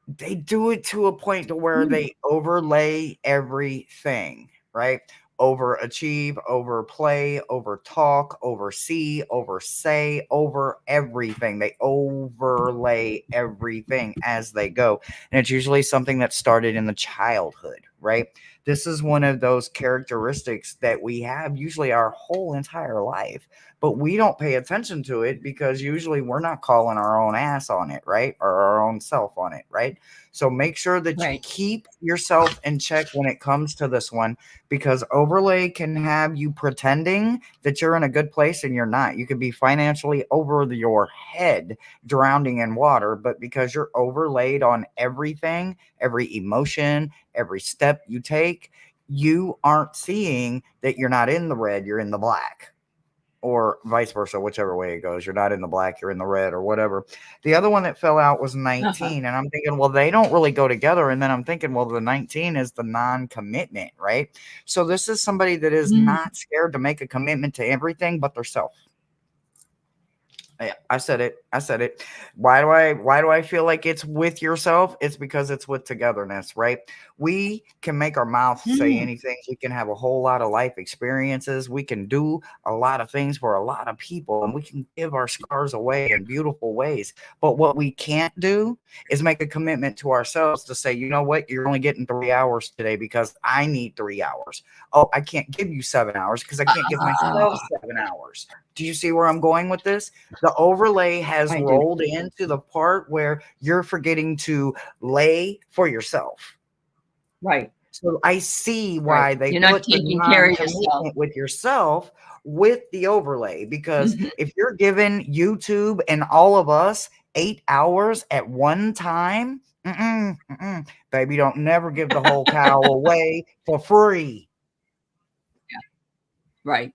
They do it to a point to where they overlay everything, right? Overachieve, overplay, overtalk, oversee, oversay, over everything. They overlay everything as they go. And it's usually something that started in the childhood, right? This is one of those characteristics that we have usually our whole entire life, but we don't pay attention to it because usually we're not calling our own ass on it, right? Or our own self on it, right? So make sure that you keep yourself in check when it comes to this one, because overlay can have you pretending that you're in a good place and you're not. You could be financially over your head, drowning in water, but because you're overlaid on everything, every emotion, every step you take, you aren't seeing that you're not in the red, you're in the black. Or vice versa, whichever way it goes. You're not in the black, you're in the red, or whatever. The other one that fell out was 19. And I'm thinking, well, they don't really go together. And then I'm thinking, well, the 19 is the non-commitment, right? So this is somebody that is not scared to make a commitment to everything but their self. Yeah, I said it. Why do I feel like it's with yourself? It's because it's with togetherness, right? We can make our mouth say anything. We can have a whole lot of life experiences. We can do a lot of things for a lot of people, and we can give our scars away in beautiful ways. But what we can't do is make a commitment to ourselves to say, you know what, you're only getting 3 hours today because I need 3 hours. Oh, I can't give you 7 hours because I can't give myself 7 hours. Do you see where I'm going with this? The overlay has rolled into the part where you're forgetting to lay for yourself. Right. So I see why they You're not put the taking care of yourself. non-commitment with yourself with the overlay, because if you're giving YouTube and all of us 8 hours at one time, baby, don't never give the whole cow away for free. Right.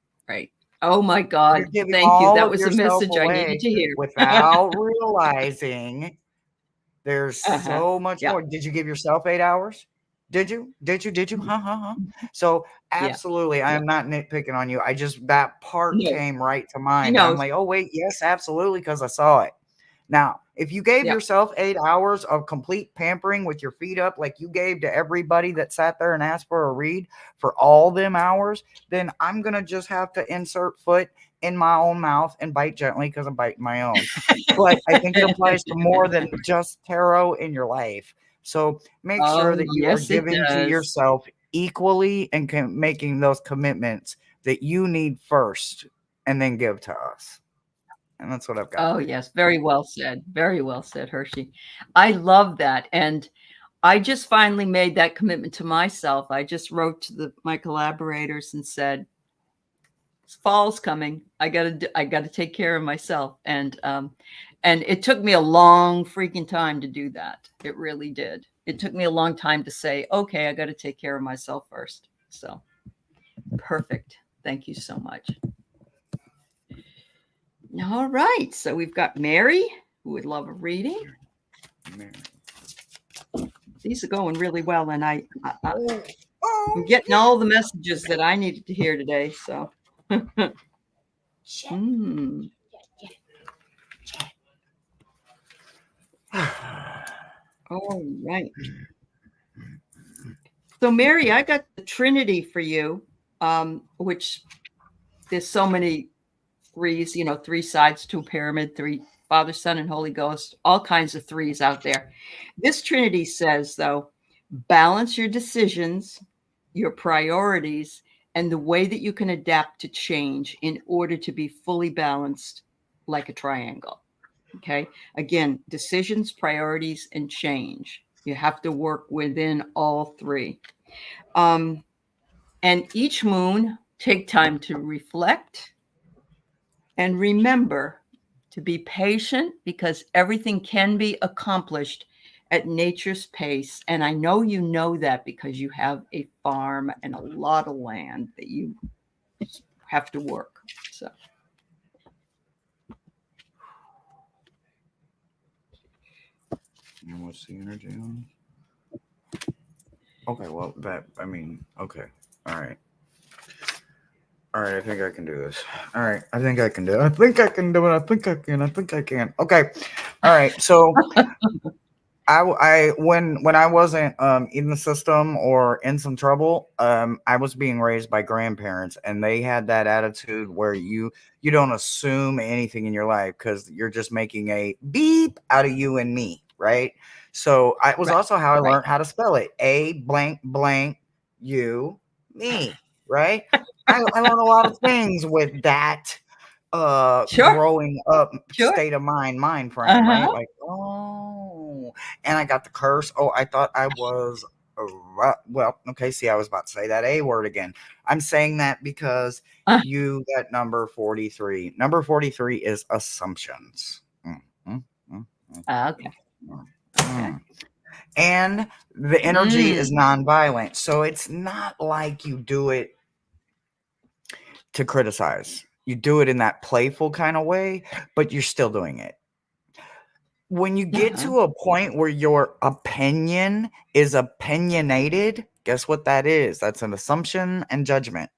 Oh my God. You're giving Thank you. all That of was a yourself message I needed away to hear. without realizing there's so much more. Did you give yourself 8 hours? Did you? Did you? Huh? So Yeah, absolutely, I yeah. am not nitpicking on you. I just that part No, came right to she mind, and I'm knows. like, oh wait, yes, absolutely, because I saw it. Now, if you gave Yeah. yourself 8 hours of complete pampering with your feet up, like you gave to everybody that sat there and asked for a read for all them hours, then I'm gonna just have to insert foot in my own mouth and bite gently because I'm biting my own. But I think it applies to more than just tarot in your life. So make Oh, sure that you are yes, it giving to does. yourself equally and making those commitments that you need first and then give to us. And that's what I've got Oh, for you. yes, very well said. Very well said, Hershey. I love that, and I just finally made that commitment to myself. I just wrote to my collaborators and said, "Fall's coming. I gotta take care of myself." And it took me a long freaking time to do that. It really did. It took me a long time to say, "Okay, I got to take care of myself first." So perfect. Thank you so much. All right. So we've got Mary, who would love a reading. These are going really well, and I'm Oh, getting all the messages that I needed to hear today. So, mm, all right. So, Mary, I got the Trinity for you, which there's so many threes, three sides to a pyramid, three Father, Son, and Holy Ghost, all kinds of threes out there. This Trinity says, though, balance your decisions, your priorities, and the way that you can adapt to change in order to be fully balanced like a triangle. Okay. Again, decisions, priorities, and change. You have to work within all three. Um, and each moon, take time to reflect and remember to be patient because everything can be accomplished at nature's pace. And I know you know that because you have a farm and a lot of land that you have to work. So, and what's the energy on? Okay, well, okay. All right. All right, I think I can do this. All right, I think I can do it. I think I can do it. I think I can. I think I can. Okay. All right. So when I wasn't in the system or in some trouble, I was being raised by grandparents, and they had that attitude where you don't assume anything in your life because you're just making a beep out of you and me, right? So it was right, also how I right. learned how to spell it: A blank blank you me, right? I learned a lot of things with that Sure, growing up sure. state of mind Uh frame, right? huh. Like, oh, and I got the curse. Oh, I thought I was well, okay, see, I was about to say that A word again. I'm saying that because Uh, you got number 43. Number 43 is assumptions. Mm, mm, mm, okay, mm, okay. mm. And the energy is Mm, nonviolent, so it's not like you do it to criticize. You do it in that playful kind of way, but you're still doing it. When you uh get huh. to a point where your opinion is opinionated, guess what that is? That's an assumption and judgment.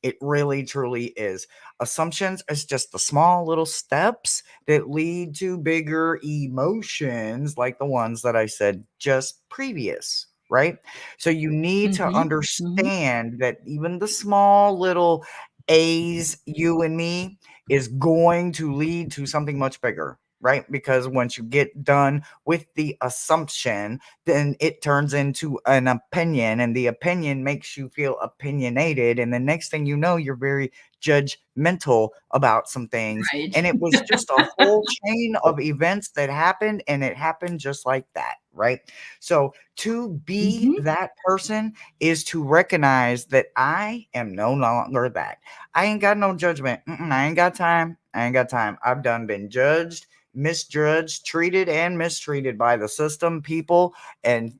It really truly is. Assumptions is just the small little steps that lead to bigger emotions like the ones that I said just previous, right? So you need to Mm-hmm. Mm-hmm. understand that even the small little A's, you and me, is going to lead to something much bigger, right? Because once you get done with the assumption, then it turns into an opinion, and the opinion makes you feel opinionated. And the next thing you know, you're very judgmental about some things. Right. And it was just a whole chain of events that happened, and it happened just like that, right? So to be Mm-hmm. that person is to recognize that I am no longer that. I ain't got no judgment. I ain't got time. I ain't got time. I've done been judged, misjudged, treated, and mistreated by the system, people, and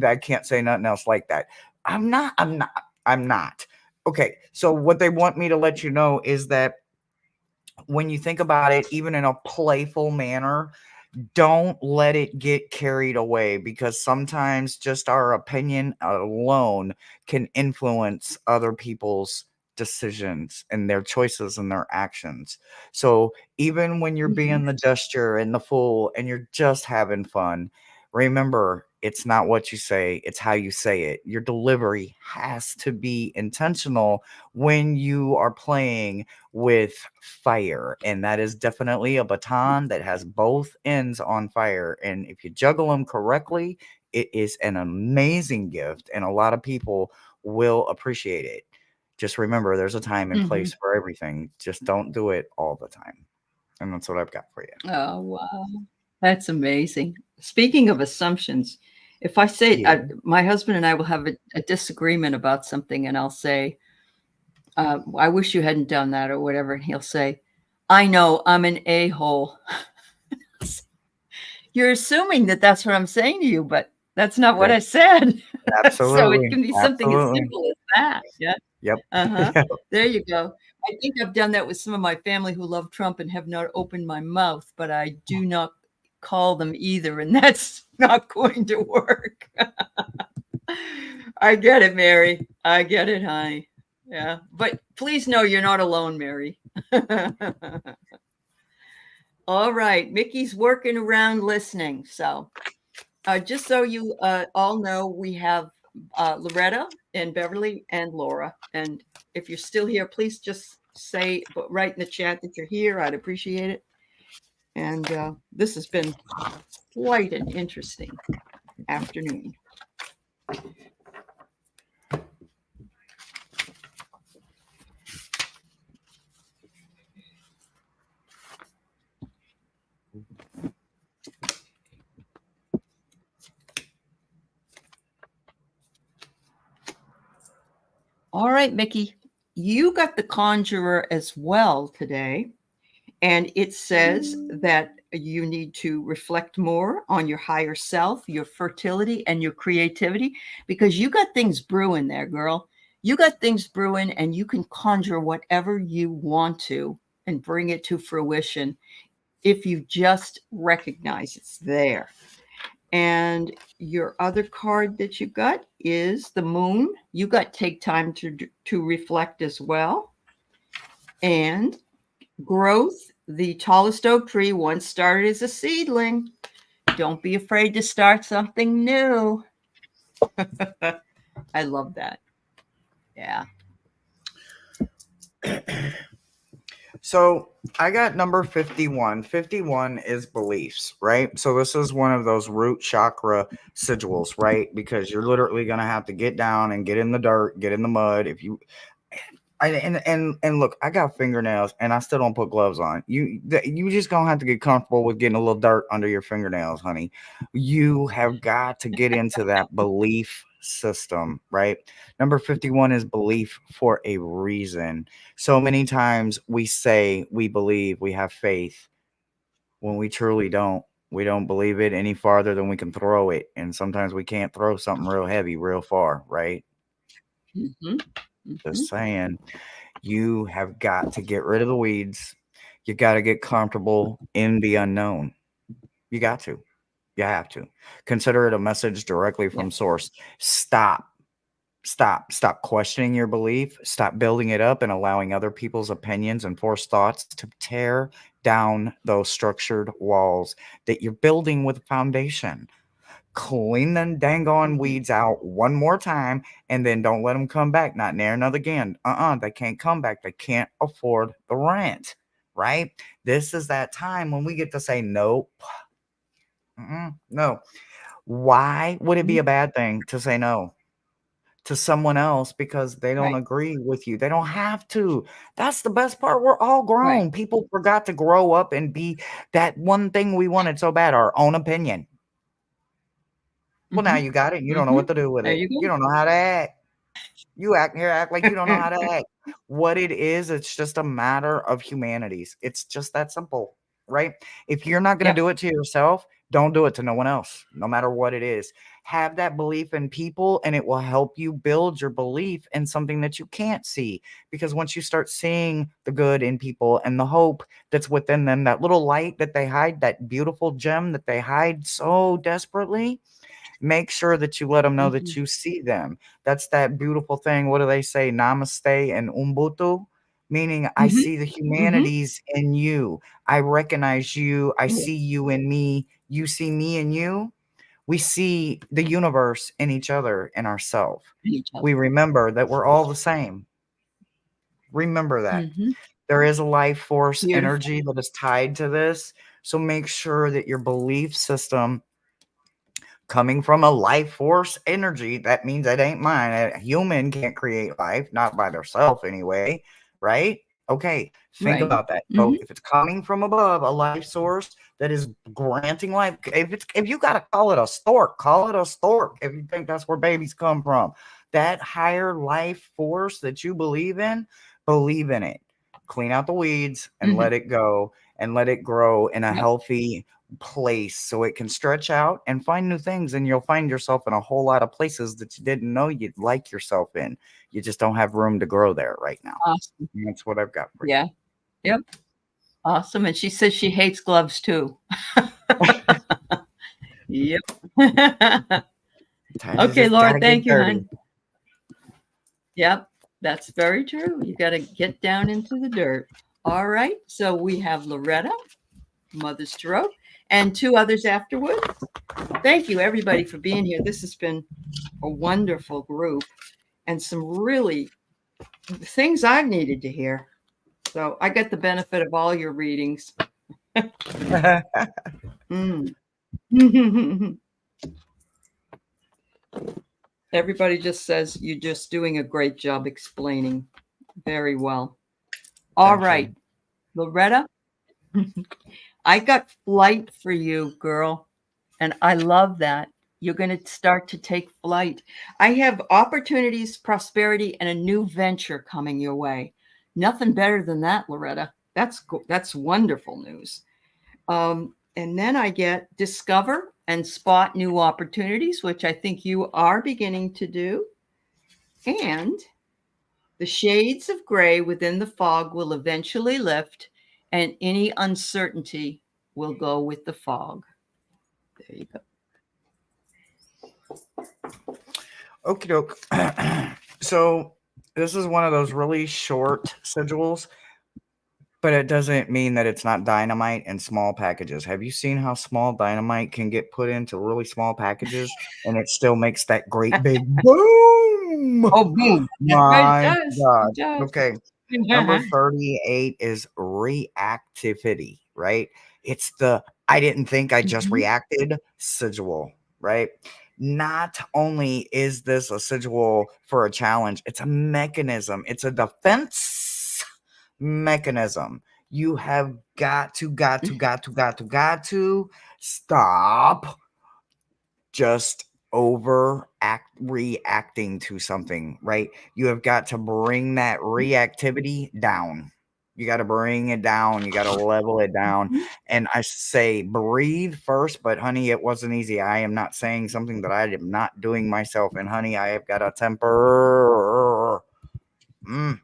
I can't say nothing else like that. I'm not. I'm not. I'm not. Okay, so what they want me to let you know is that when you think about it, even in a playful manner, Don't let it get carried away, because sometimes just our opinion alone can influence other people's decisions and their choices and their actions. So even when you're Mhm. being the jester and the fool and you're just having fun, remember, it's not what you say, it's how you say it. Your delivery has to be intentional when you are playing with fire, and that is definitely a baton that has both ends on fire, and if you juggle them correctly, it is an amazing gift, and a lot of people will appreciate it. Just remember, there's a time and Mhm. place for everything. Just don't do it all the time. And that's what I've got for you. Oh, wow. That's amazing. Speaking of assumptions, if I say Yeah. my husband and I will have a disagreement about something, and I'll say, I wish you hadn't done that or whatever. And he'll say, I know I'm an a-hole. You're assuming that that's what I'm saying to you, but that's not what That I said. So it absolutely. can be something as Absolutely. simple as that. Yeah. Yep. Uh-huh. Yep. There you go. I think I've done that with some of my family who love Trump and have not opened my mouth, but I do not call them either, and that's not going to work. I get it, Mary. I get it, honey. Yeah. But please know you're not alone, Mary. All right. Mickey's working around listening. So just so you all know, we have Loretta and Beverly and Laura. And if you're still here, please just say, but write in the chat that you're here. I'd appreciate it. And this has been quite an interesting afternoon. All right, Mickey, you got the Conjurer as well today. And it says that you need to reflect more on your higher self, your fertility, and your creativity, because you got things brewing there, girl. You got things brewing, and you can conjure whatever you want to and bring it to fruition if you just recognize it's there. And your other card that you got is the moon. You got take time to reflect as well. And growth, the tallest oak tree once started as a seedling. Don't be afraid to start something new. I love that. Yeah. So I got number 51. 51 is beliefs, right? So this is one of those root chakra sigils, right? Because you're literally going to have to get down and get in the dirt, get in the mud. If you and look, I got fingernails and I still don't put gloves on. You just gonna have to get comfortable with getting a little dirt under your fingernails, honey. You have got to get into that belief system, right? Number 51 is belief for a reason. So many times we say we believe, we have faith, when we truly don't. We don't believe it any farther than we can throw it, and sometimes we can't throw something real heavy real far, right? Mm-hmm. Just Mm-hmm. saying. You have got to get rid of the weeds. You got to get comfortable in the unknown. You got to. You have to. Consider it a message directly Yeah. from source. Stop. Stop questioning your belief. Stop building it up and allowing other people's opinions and forced thoughts to tear down those structured walls that you're building with a foundation. Clean them dang on Mm-hmm. weeds out one more time, and then don't let them come back. Not near another again. They can't come back. They can't afford the rent, right? This is that time when we get to say nope. No. Why would it be Mm-hmm. a bad thing to say no to someone else because they don't Right. agree with you? They don't have to. That's the best part. We're all Right. grown. People forgot to grow up and be that one thing we wanted so bad, our own opinion. Well, now Mm-hmm. you got it. You don't know Mm-hmm. what to do with There it. you You go. don't know how to act. You act like you don't know how to act. What it is, it's just a matter of humanities. It's just that simple, right? If you're not going to Yep. do it to yourself, Don't do it to no one else, no matter what it is. Have that belief in people, and it will help you build your belief in something that you can't see. Because once you start seeing the good in people and the hope that's within them, that little light that they hide, that beautiful gem that they hide so desperately, make sure that you let them know that Mhm. you see them. That's that beautiful thing. What do they say? Namaste and Ubuntu, meaning I Mhm. see the Mhm. humanities in you. I recognize you. I Yeah. see you in me. You see me in you. We see the universe in each other, in ourselves. And each other. We remember that we're all the same. Remember that. Mhm. There is a life force Beautiful. energy that is tied to this. So make sure that your belief system coming from a life force energy, that means it ain't mine. A human can't create life, not by themselves anyway, right? Okay, think Right. about that. So Mhm. if it's coming from above, a life source that is granting life, if you gotta call it a stork, call it a stork. If you think that's where babies come from, that higher life force that you believe in it. Clean out the weeds and Mhm. let it go and let it grow in a Yep. healthy place so it can stretch out and find new things, and you'll find yourself in a whole lot of places that you didn't know you'd like yourself in. You just don't have room to grow there right now. Awesome. And that's what I've got for you. Yeah. Yep. Awesome. And she says she hates gloves too. Yep. You Okay, just Laura, gotta get thank you, dirty. hon. Yep, that's very true. You got to get down into the dirt. All right. So we have Loretta, Mother Stroke, and two others afterwards. Thank you, everybody, for being here. This has been a wonderful group and some really things I've needed to hear. So I get the benefit of all your readings. Mm. Everybody just says you're just doing a great job explaining very well. All Thank right, you. Loretta, I got flight for you, girl. And I love that. You're going to start to take flight. I have opportunities, prosperity, and a new venture coming your way. Nothing better than that, Loretta. That's wonderful news. And then I get discover and spot new opportunities, which I think you are beginning to do. And the shades of gray within the fog will eventually lift, and any uncertainty will go with the fog. There you go. Okie doke. So this is one of those really short sigils, but it doesn't mean that it's not dynamite in small packages. Have you seen how small dynamite can get put into really small packages and it still makes that great big boom? Oh, boom. That's right. It My does. God. It does. Okay. Number 38 is reactivity, right? It's the I didn't think I just Mhm, reacted sigil, right? Not only is this a sigil for a challenge, it's a mechanism, it's a defense mechanism. You have got to stop just reacting to something, right? You have got to bring that reactivity down. You got to bring it down. You got to level it down. mhm, And I say breathe first, but honey, it wasn't easy. I am not saying something that I am not doing myself. And honey, I have got a temper.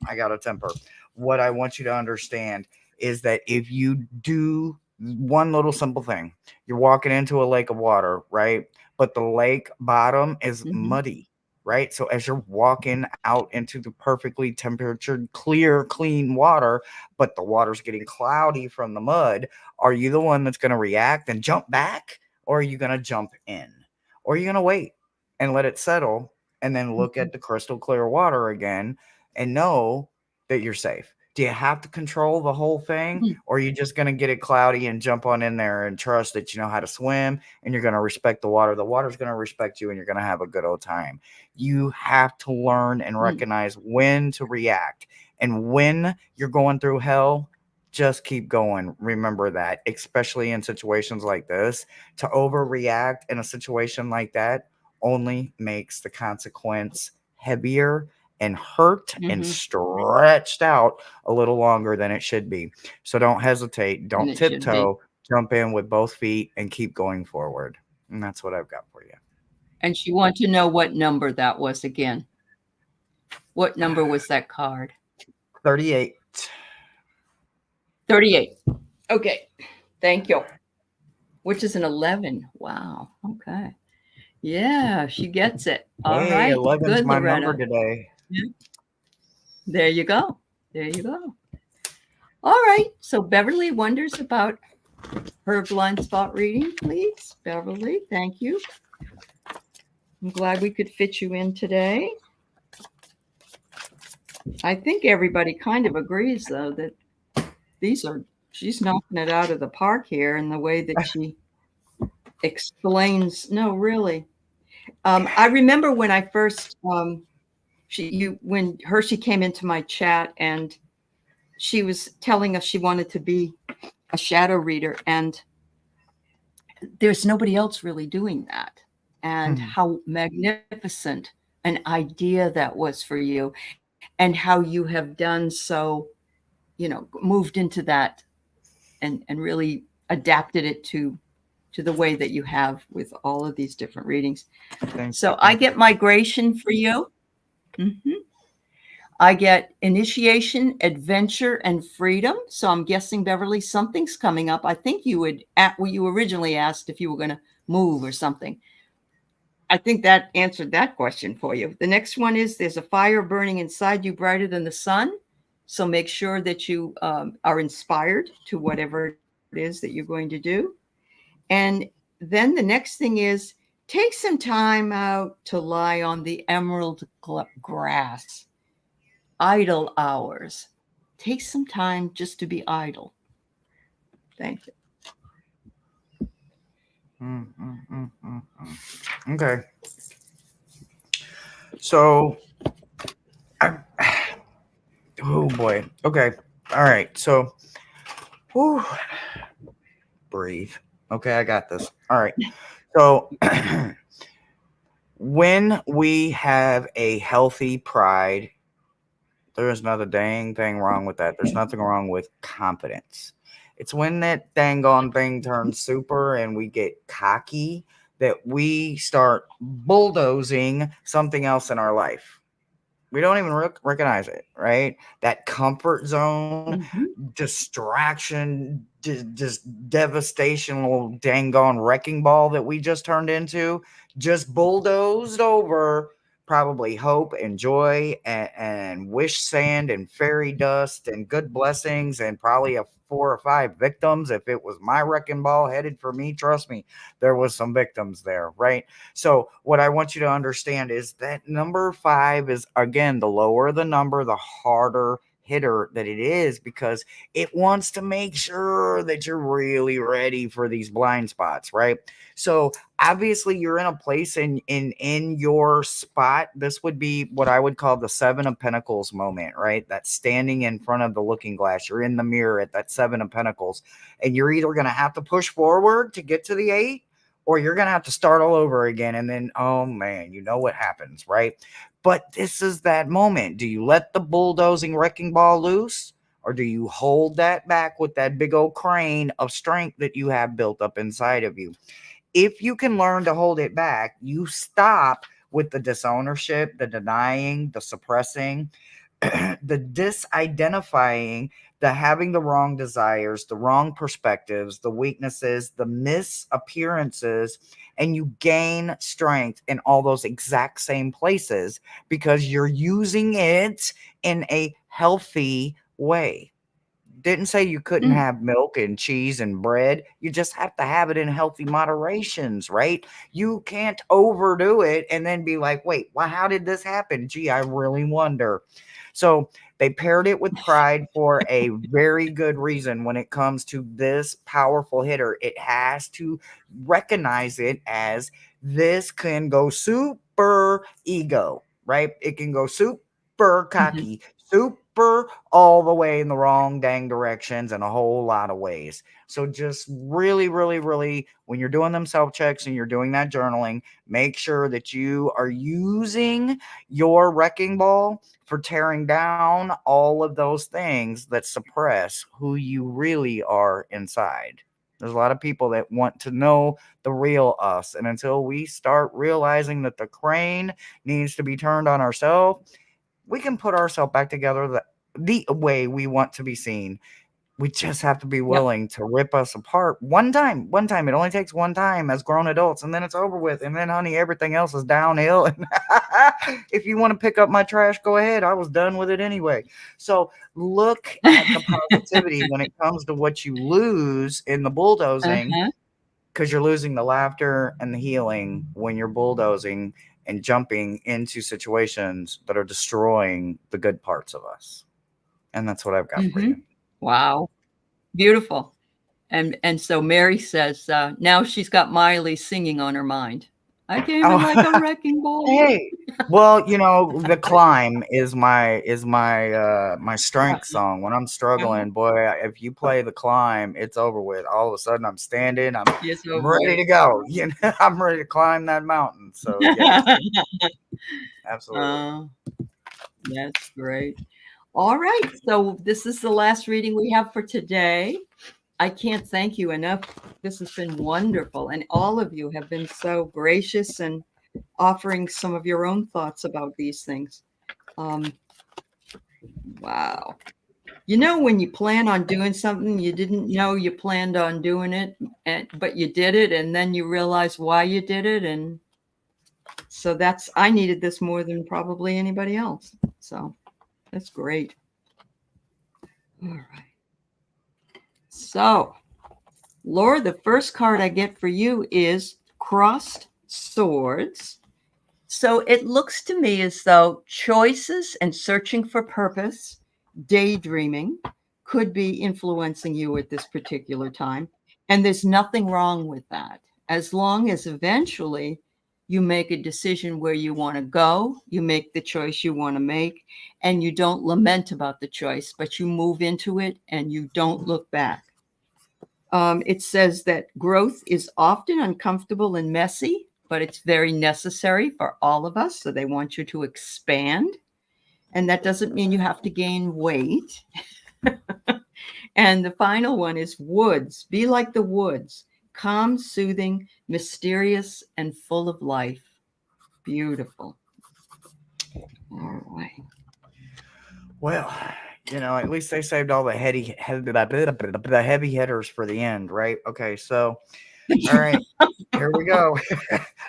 I got a temper. What I want you to understand is that if you do one little simple thing, you're walking into a lake of water, right? But the lake bottom is mhm, muddy, right? So as you're walking out into the perfectly temperatured, clear, clean water, but the water's getting cloudy from the mud, are you the one that's going to react and jump back? Or are you going to jump in? Or are you going to wait and let it settle and then look mhm, at the crystal clear water again and know that you're safe? Do you have to control the whole thing, mhm, or are you just going to get it cloudy and jump on in there and trust that you know how to swim and you're going to respect the water? The water's going to respect you and you're going to have a good old time. You have to learn and mhm, recognize when to react, and when you're going through hell, just keep going. Remember that, especially in situations like this, to overreact in a situation like that only makes the consequence heavier and hurt and mhm. stretched out a little longer than it should be. So don't hesitate, And don't it should be. tiptoe, jump in with both feet and keep going forward. And that's what I've got for you. And she wanted to know what number that was again. What number was that card? 38. 38. Okay. Thank you. Which is an 11. Wow. Okay. Yeah, she gets it. All Hey, right. 11's Good, my number Loretta. today. Yeah. There you go. There you go. All right. So Beverly wonders about her blind spot reading, please. Beverly, thank you. I'm glad we could fit you in today. I think everybody kind of agrees, though, that she's knocking it out of the park here in the way that she explains. No, really. I remember when I first, when Hershe came into my chat and she was telling us she wanted to be a shadow reader, and there's nobody else really doing that. And how magnificent an idea that was for you, and how you have done so, moved into that and really adapted it to the way that you have with all of these different readings. So I get migration for you. Mm-hmm. I get initiation, adventure, and freedom. So I'm guessing, Beverly, something's coming up. I think you originally asked if you were going to move or something. I think that answered that question for you. The next one is there's a fire burning inside you brighter than the sun. So make sure that you are inspired to whatever it is that you're going to do. And then the next thing is take some time out to lie on the emerald grass. Idle hours. Take some time just to be idle. Thank you. Okay. So, oh boy. Okay. All right. So, breathe. Okay, I got this. All right. So, when we have a healthy pride, there's not a dang thing wrong with that. There's nothing wrong with confidence. It's when that dang on thing turns super and we get cocky that we start bulldozing something else in our life. We don't even recognize it, right? That comfort zone, distraction, just devastational, dang on wrecking ball that we just turned into, just bulldozed over probably hope and joy and wish sand and fairy dust and good blessings and probably a 4 or 5 victims. If it was my wrecking ball headed for me, trust me, there was some victims there, right? So what I want you to understand is that number 5 is, again, the lower the number, the harder hitter that it is, because it wants to make sure that you're really ready for these blind spots, right? So obviously you're in a place in your spot. This would be what I would call the 7 of Pentacles moment, right? That standing in front of the looking glass. You're in the mirror at that 7 of Pentacles, and you're either going to have to push forward to get to the 8, or you're going to have to start all over again. And then, oh man, you know what happens, right? But this is that moment. Do you let the bulldozing wrecking ball loose, or do you hold that back with that big old crane of strength that you have built up inside of you? If you can learn to hold it back, you stop with the disownership, the denying, the suppressing, the disidentifying, the having the wrong desires, the wrong perspectives, the weaknesses, the misappearances, and you gain strength in all those exact same places because you're using it in a healthy way. Didn't say you couldn't have milk and cheese and bread. You just have to have it in healthy moderations, right? You can't overdo it and then be like, wait, well, how did this happen? Gee, I really wonder. So they paired it with pride for a very good reason. When it comes to this powerful hitter, it has to recognize it as this can go super ego, right? It can go super cocky, super all the way in the wrong dang directions in a whole lot of ways. So just really, really, really, when you're doing them self-checks and you're doing that journaling, make sure that you are using your wrecking ball for tearing down all of those things that suppress who you really are inside. There's a lot of people that want to know the real us. And until we start realizing that the crane needs to be turned on ourselves, we can put ourselves back together the way we want to be seen. We just have to be Yep. willing to rip us apart one time. One time. It only takes one time as grown adults, and then it's over with. And then, honey, everything else is downhill. And if you want to pick up my trash, go ahead. I was done with it anyway. So look at the positivity when it comes to what you lose in the bulldozing, Uh-huh. because you're losing the laughter and the healing when you're bulldozing and jumping into situations that are destroying the good parts of us. And that's what I've got for you. Wow. Beautiful. And so Mary says, now she's got Miley singing on her mind. I came in like a Oh, wrecking ball. hey. Well, the climb is my strength song. When I'm struggling, boy, if you play the climb, it's over with. All of a sudden, I'm standing. Yes, I'm over ready to go. I'm ready to climb that mountain. So yes, with. absolutely. That's great. All right. So this is the last reading we have for today. I can't thank you enough. This has been wonderful. And all of you have been so gracious and offering some of your own thoughts about these things. Wow. When you plan on doing something, you didn't know you planned on doing it, but you did it, and then you realize why you did it. And so I needed this more than probably anybody else. So that's great. All right. So, Laura, the first card I get for you is Crossed Swords. So it looks to me as though choices and searching for purpose, daydreaming, could be influencing you at this particular time. And there's nothing wrong with that. As long as eventually you make a decision where you want to go, you make the choice you want to make, and you don't lament about the choice, but you move into it and you don't look back. It says that growth is often uncomfortable and messy, but it's very necessary for all of us. So they want you to expand. And that doesn't mean you have to gain weight. And the final one is woods. Be like the woods, calm, soothing, mysterious, and full of life. Beautiful. All right. Well, at least they saved all the heavy hitters for the end, right? Okay, so all right, here we go.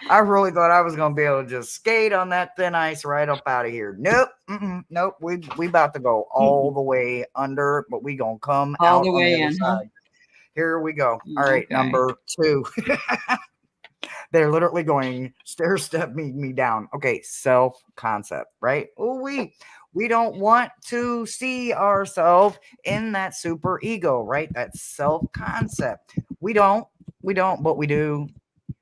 I really thought I was gonna be able to just skate on that thin ice right up out of here. Nope, nope. We about to go all the way under, but we gonna come All out the on the way other in, huh? side. Here we go. All right, Okay. number 2. They're literally going stair step me down. Okay, self concept, right? Oh, we don't want to see ourselves in that super ego, right? That self concept. We don't, but we do.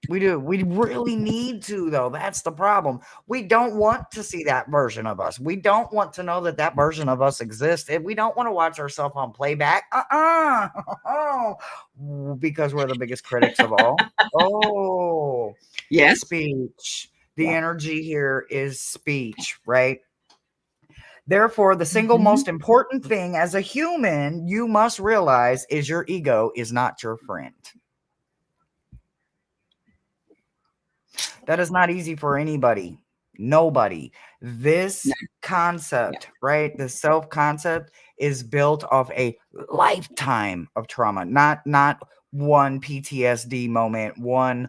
We do. We really need to, though. That's the problem. We don't want to see that version of us. We don't want to know that version of us exists. And we don't want to watch ourselves on playback. Because we're the biggest critics of all. Oh, Yes. speech. The Yeah. energy here is speech, right? Therefore, the single Mhm. most important thing as a human you must realize is your ego is not your friend. That is not easy for anybody. Nobody. No. This Yeah. concept, right? The self concept is built off a lifetime of trauma, not one PTSD moment, one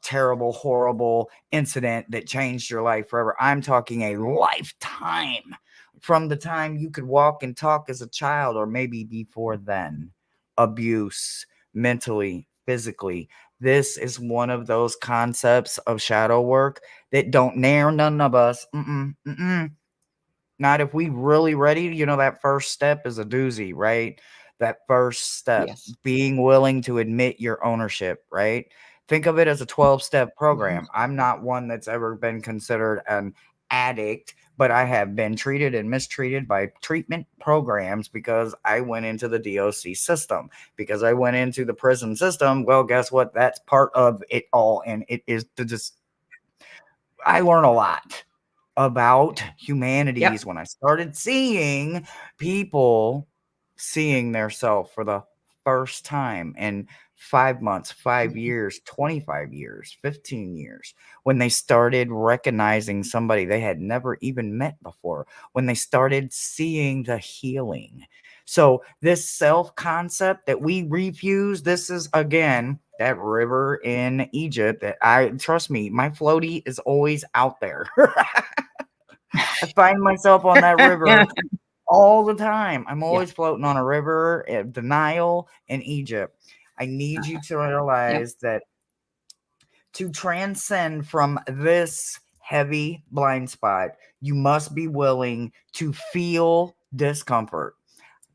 terrible, horrible incident that changed your life forever. I'm talking a lifetime from the time you could walk and talk as a child, or maybe before then. Abuse, mentally, physically. This is one of those concepts of shadow work that don't nair none of us. Not if we really ready. That first step is a doozy, right? That first step, Yes. being willing to admit your ownership, right? Think of it as a 12-step Mhm. program. I'm not one that's ever been considered an addict, but I have been treated and mistreated by treatment programs because I went into the DOC system, because I went into the prison system. Well, guess what? That's part of it all. And it is to just, I learn a lot about humanities Yep. when I started seeing people seeing their self for the first time in 5 months, 5 years, 25 years, 15 years, when they started recognizing somebody they had never even met before, when they started seeing the healing. So this self concept that we refuse, this is again that river in Egypt that trust me, my floaty is always out there. I find myself on that river all the time. I'm Yeah. always floating on a river, the Nile in Egypt. I need you to realize that to transcend from this heavy blind spot, you must be willing to feel discomfort.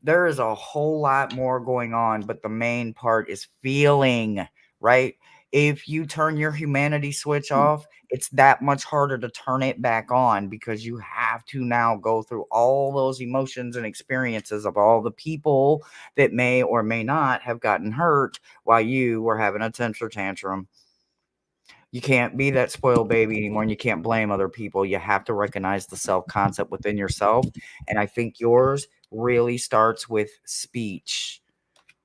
There is a whole lot more going on, but the main part is feeling, right? If you turn your humanity switch off, it's that much harder to turn it back on because you have to now go through all those emotions and experiences of all the people that may or may not have gotten hurt while you were having a temper tantrum. You can't be that spoiled baby anymore, and you can't blame other people. You have to recognize the self concept within yourself. And I think yours really starts with speech.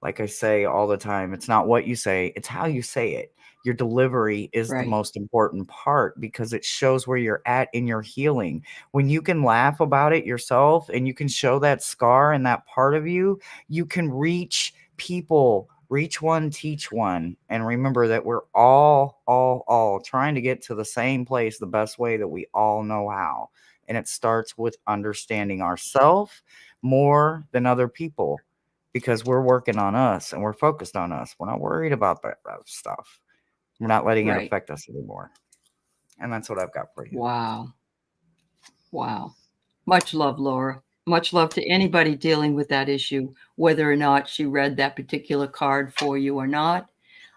Like I say all the time, it's not what you say, it's how you say it. Your delivery is the most important part because it shows where you're at in your healing. When you can laugh about it yourself and you can show that scar and that part of you, you can reach people. Reach one, teach one. And remember that we're all trying to get to the same place the best way that we all know how. And it starts with understanding ourselves more than other people because we're working on us and we're focused on us. We're not worried about that stuff. We're not letting it affect us anymore. And that's what I've got for you. Wow. Wow. Much love, Laura. Much love to anybody dealing with that issue, whether or not she read that particular card for you or not.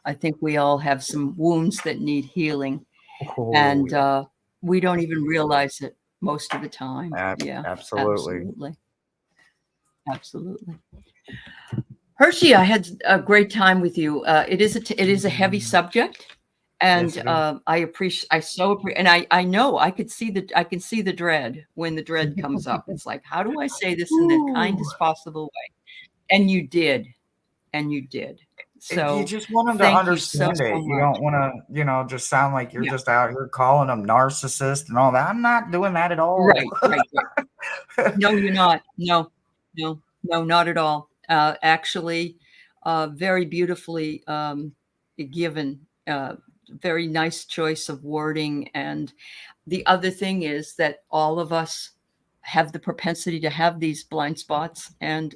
I think we all have some wounds that need healing. And we don't even realize it most of the time. Yeah, absolutely. Absolutely. Hershe, I had a great time with you. It is a heavy subject, and Yes, I so appreciate, and I know I can see the dread when the dread comes up. It's like, how do I say this in the kindest possible way? And you did, You So just want them to thank you so understand it. You much. don't want to, just sound like you're Yeah. just out here calling them narcissist and all that. I'm not doing that at all. Right. No, you're not. No, not at all. Actually, very beautifully given. Very nice choice of wording. And the other thing is that all of us have the propensity to have these blind spots, and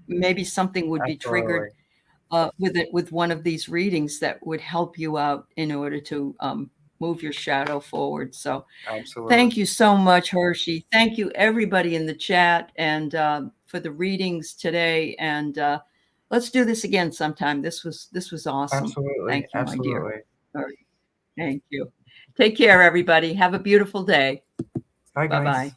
maybe something would be triggered with one of these readings that would help you out in order to move your shadow forward. So thank you so much, Hershe. Thank you, everybody in the chat, and for the readings today. And let's do this again sometime. This was awesome. Thank you, my dear. All right. Thank you. Take care, everybody. Have a beautiful day. Bye, guys. Bye-bye.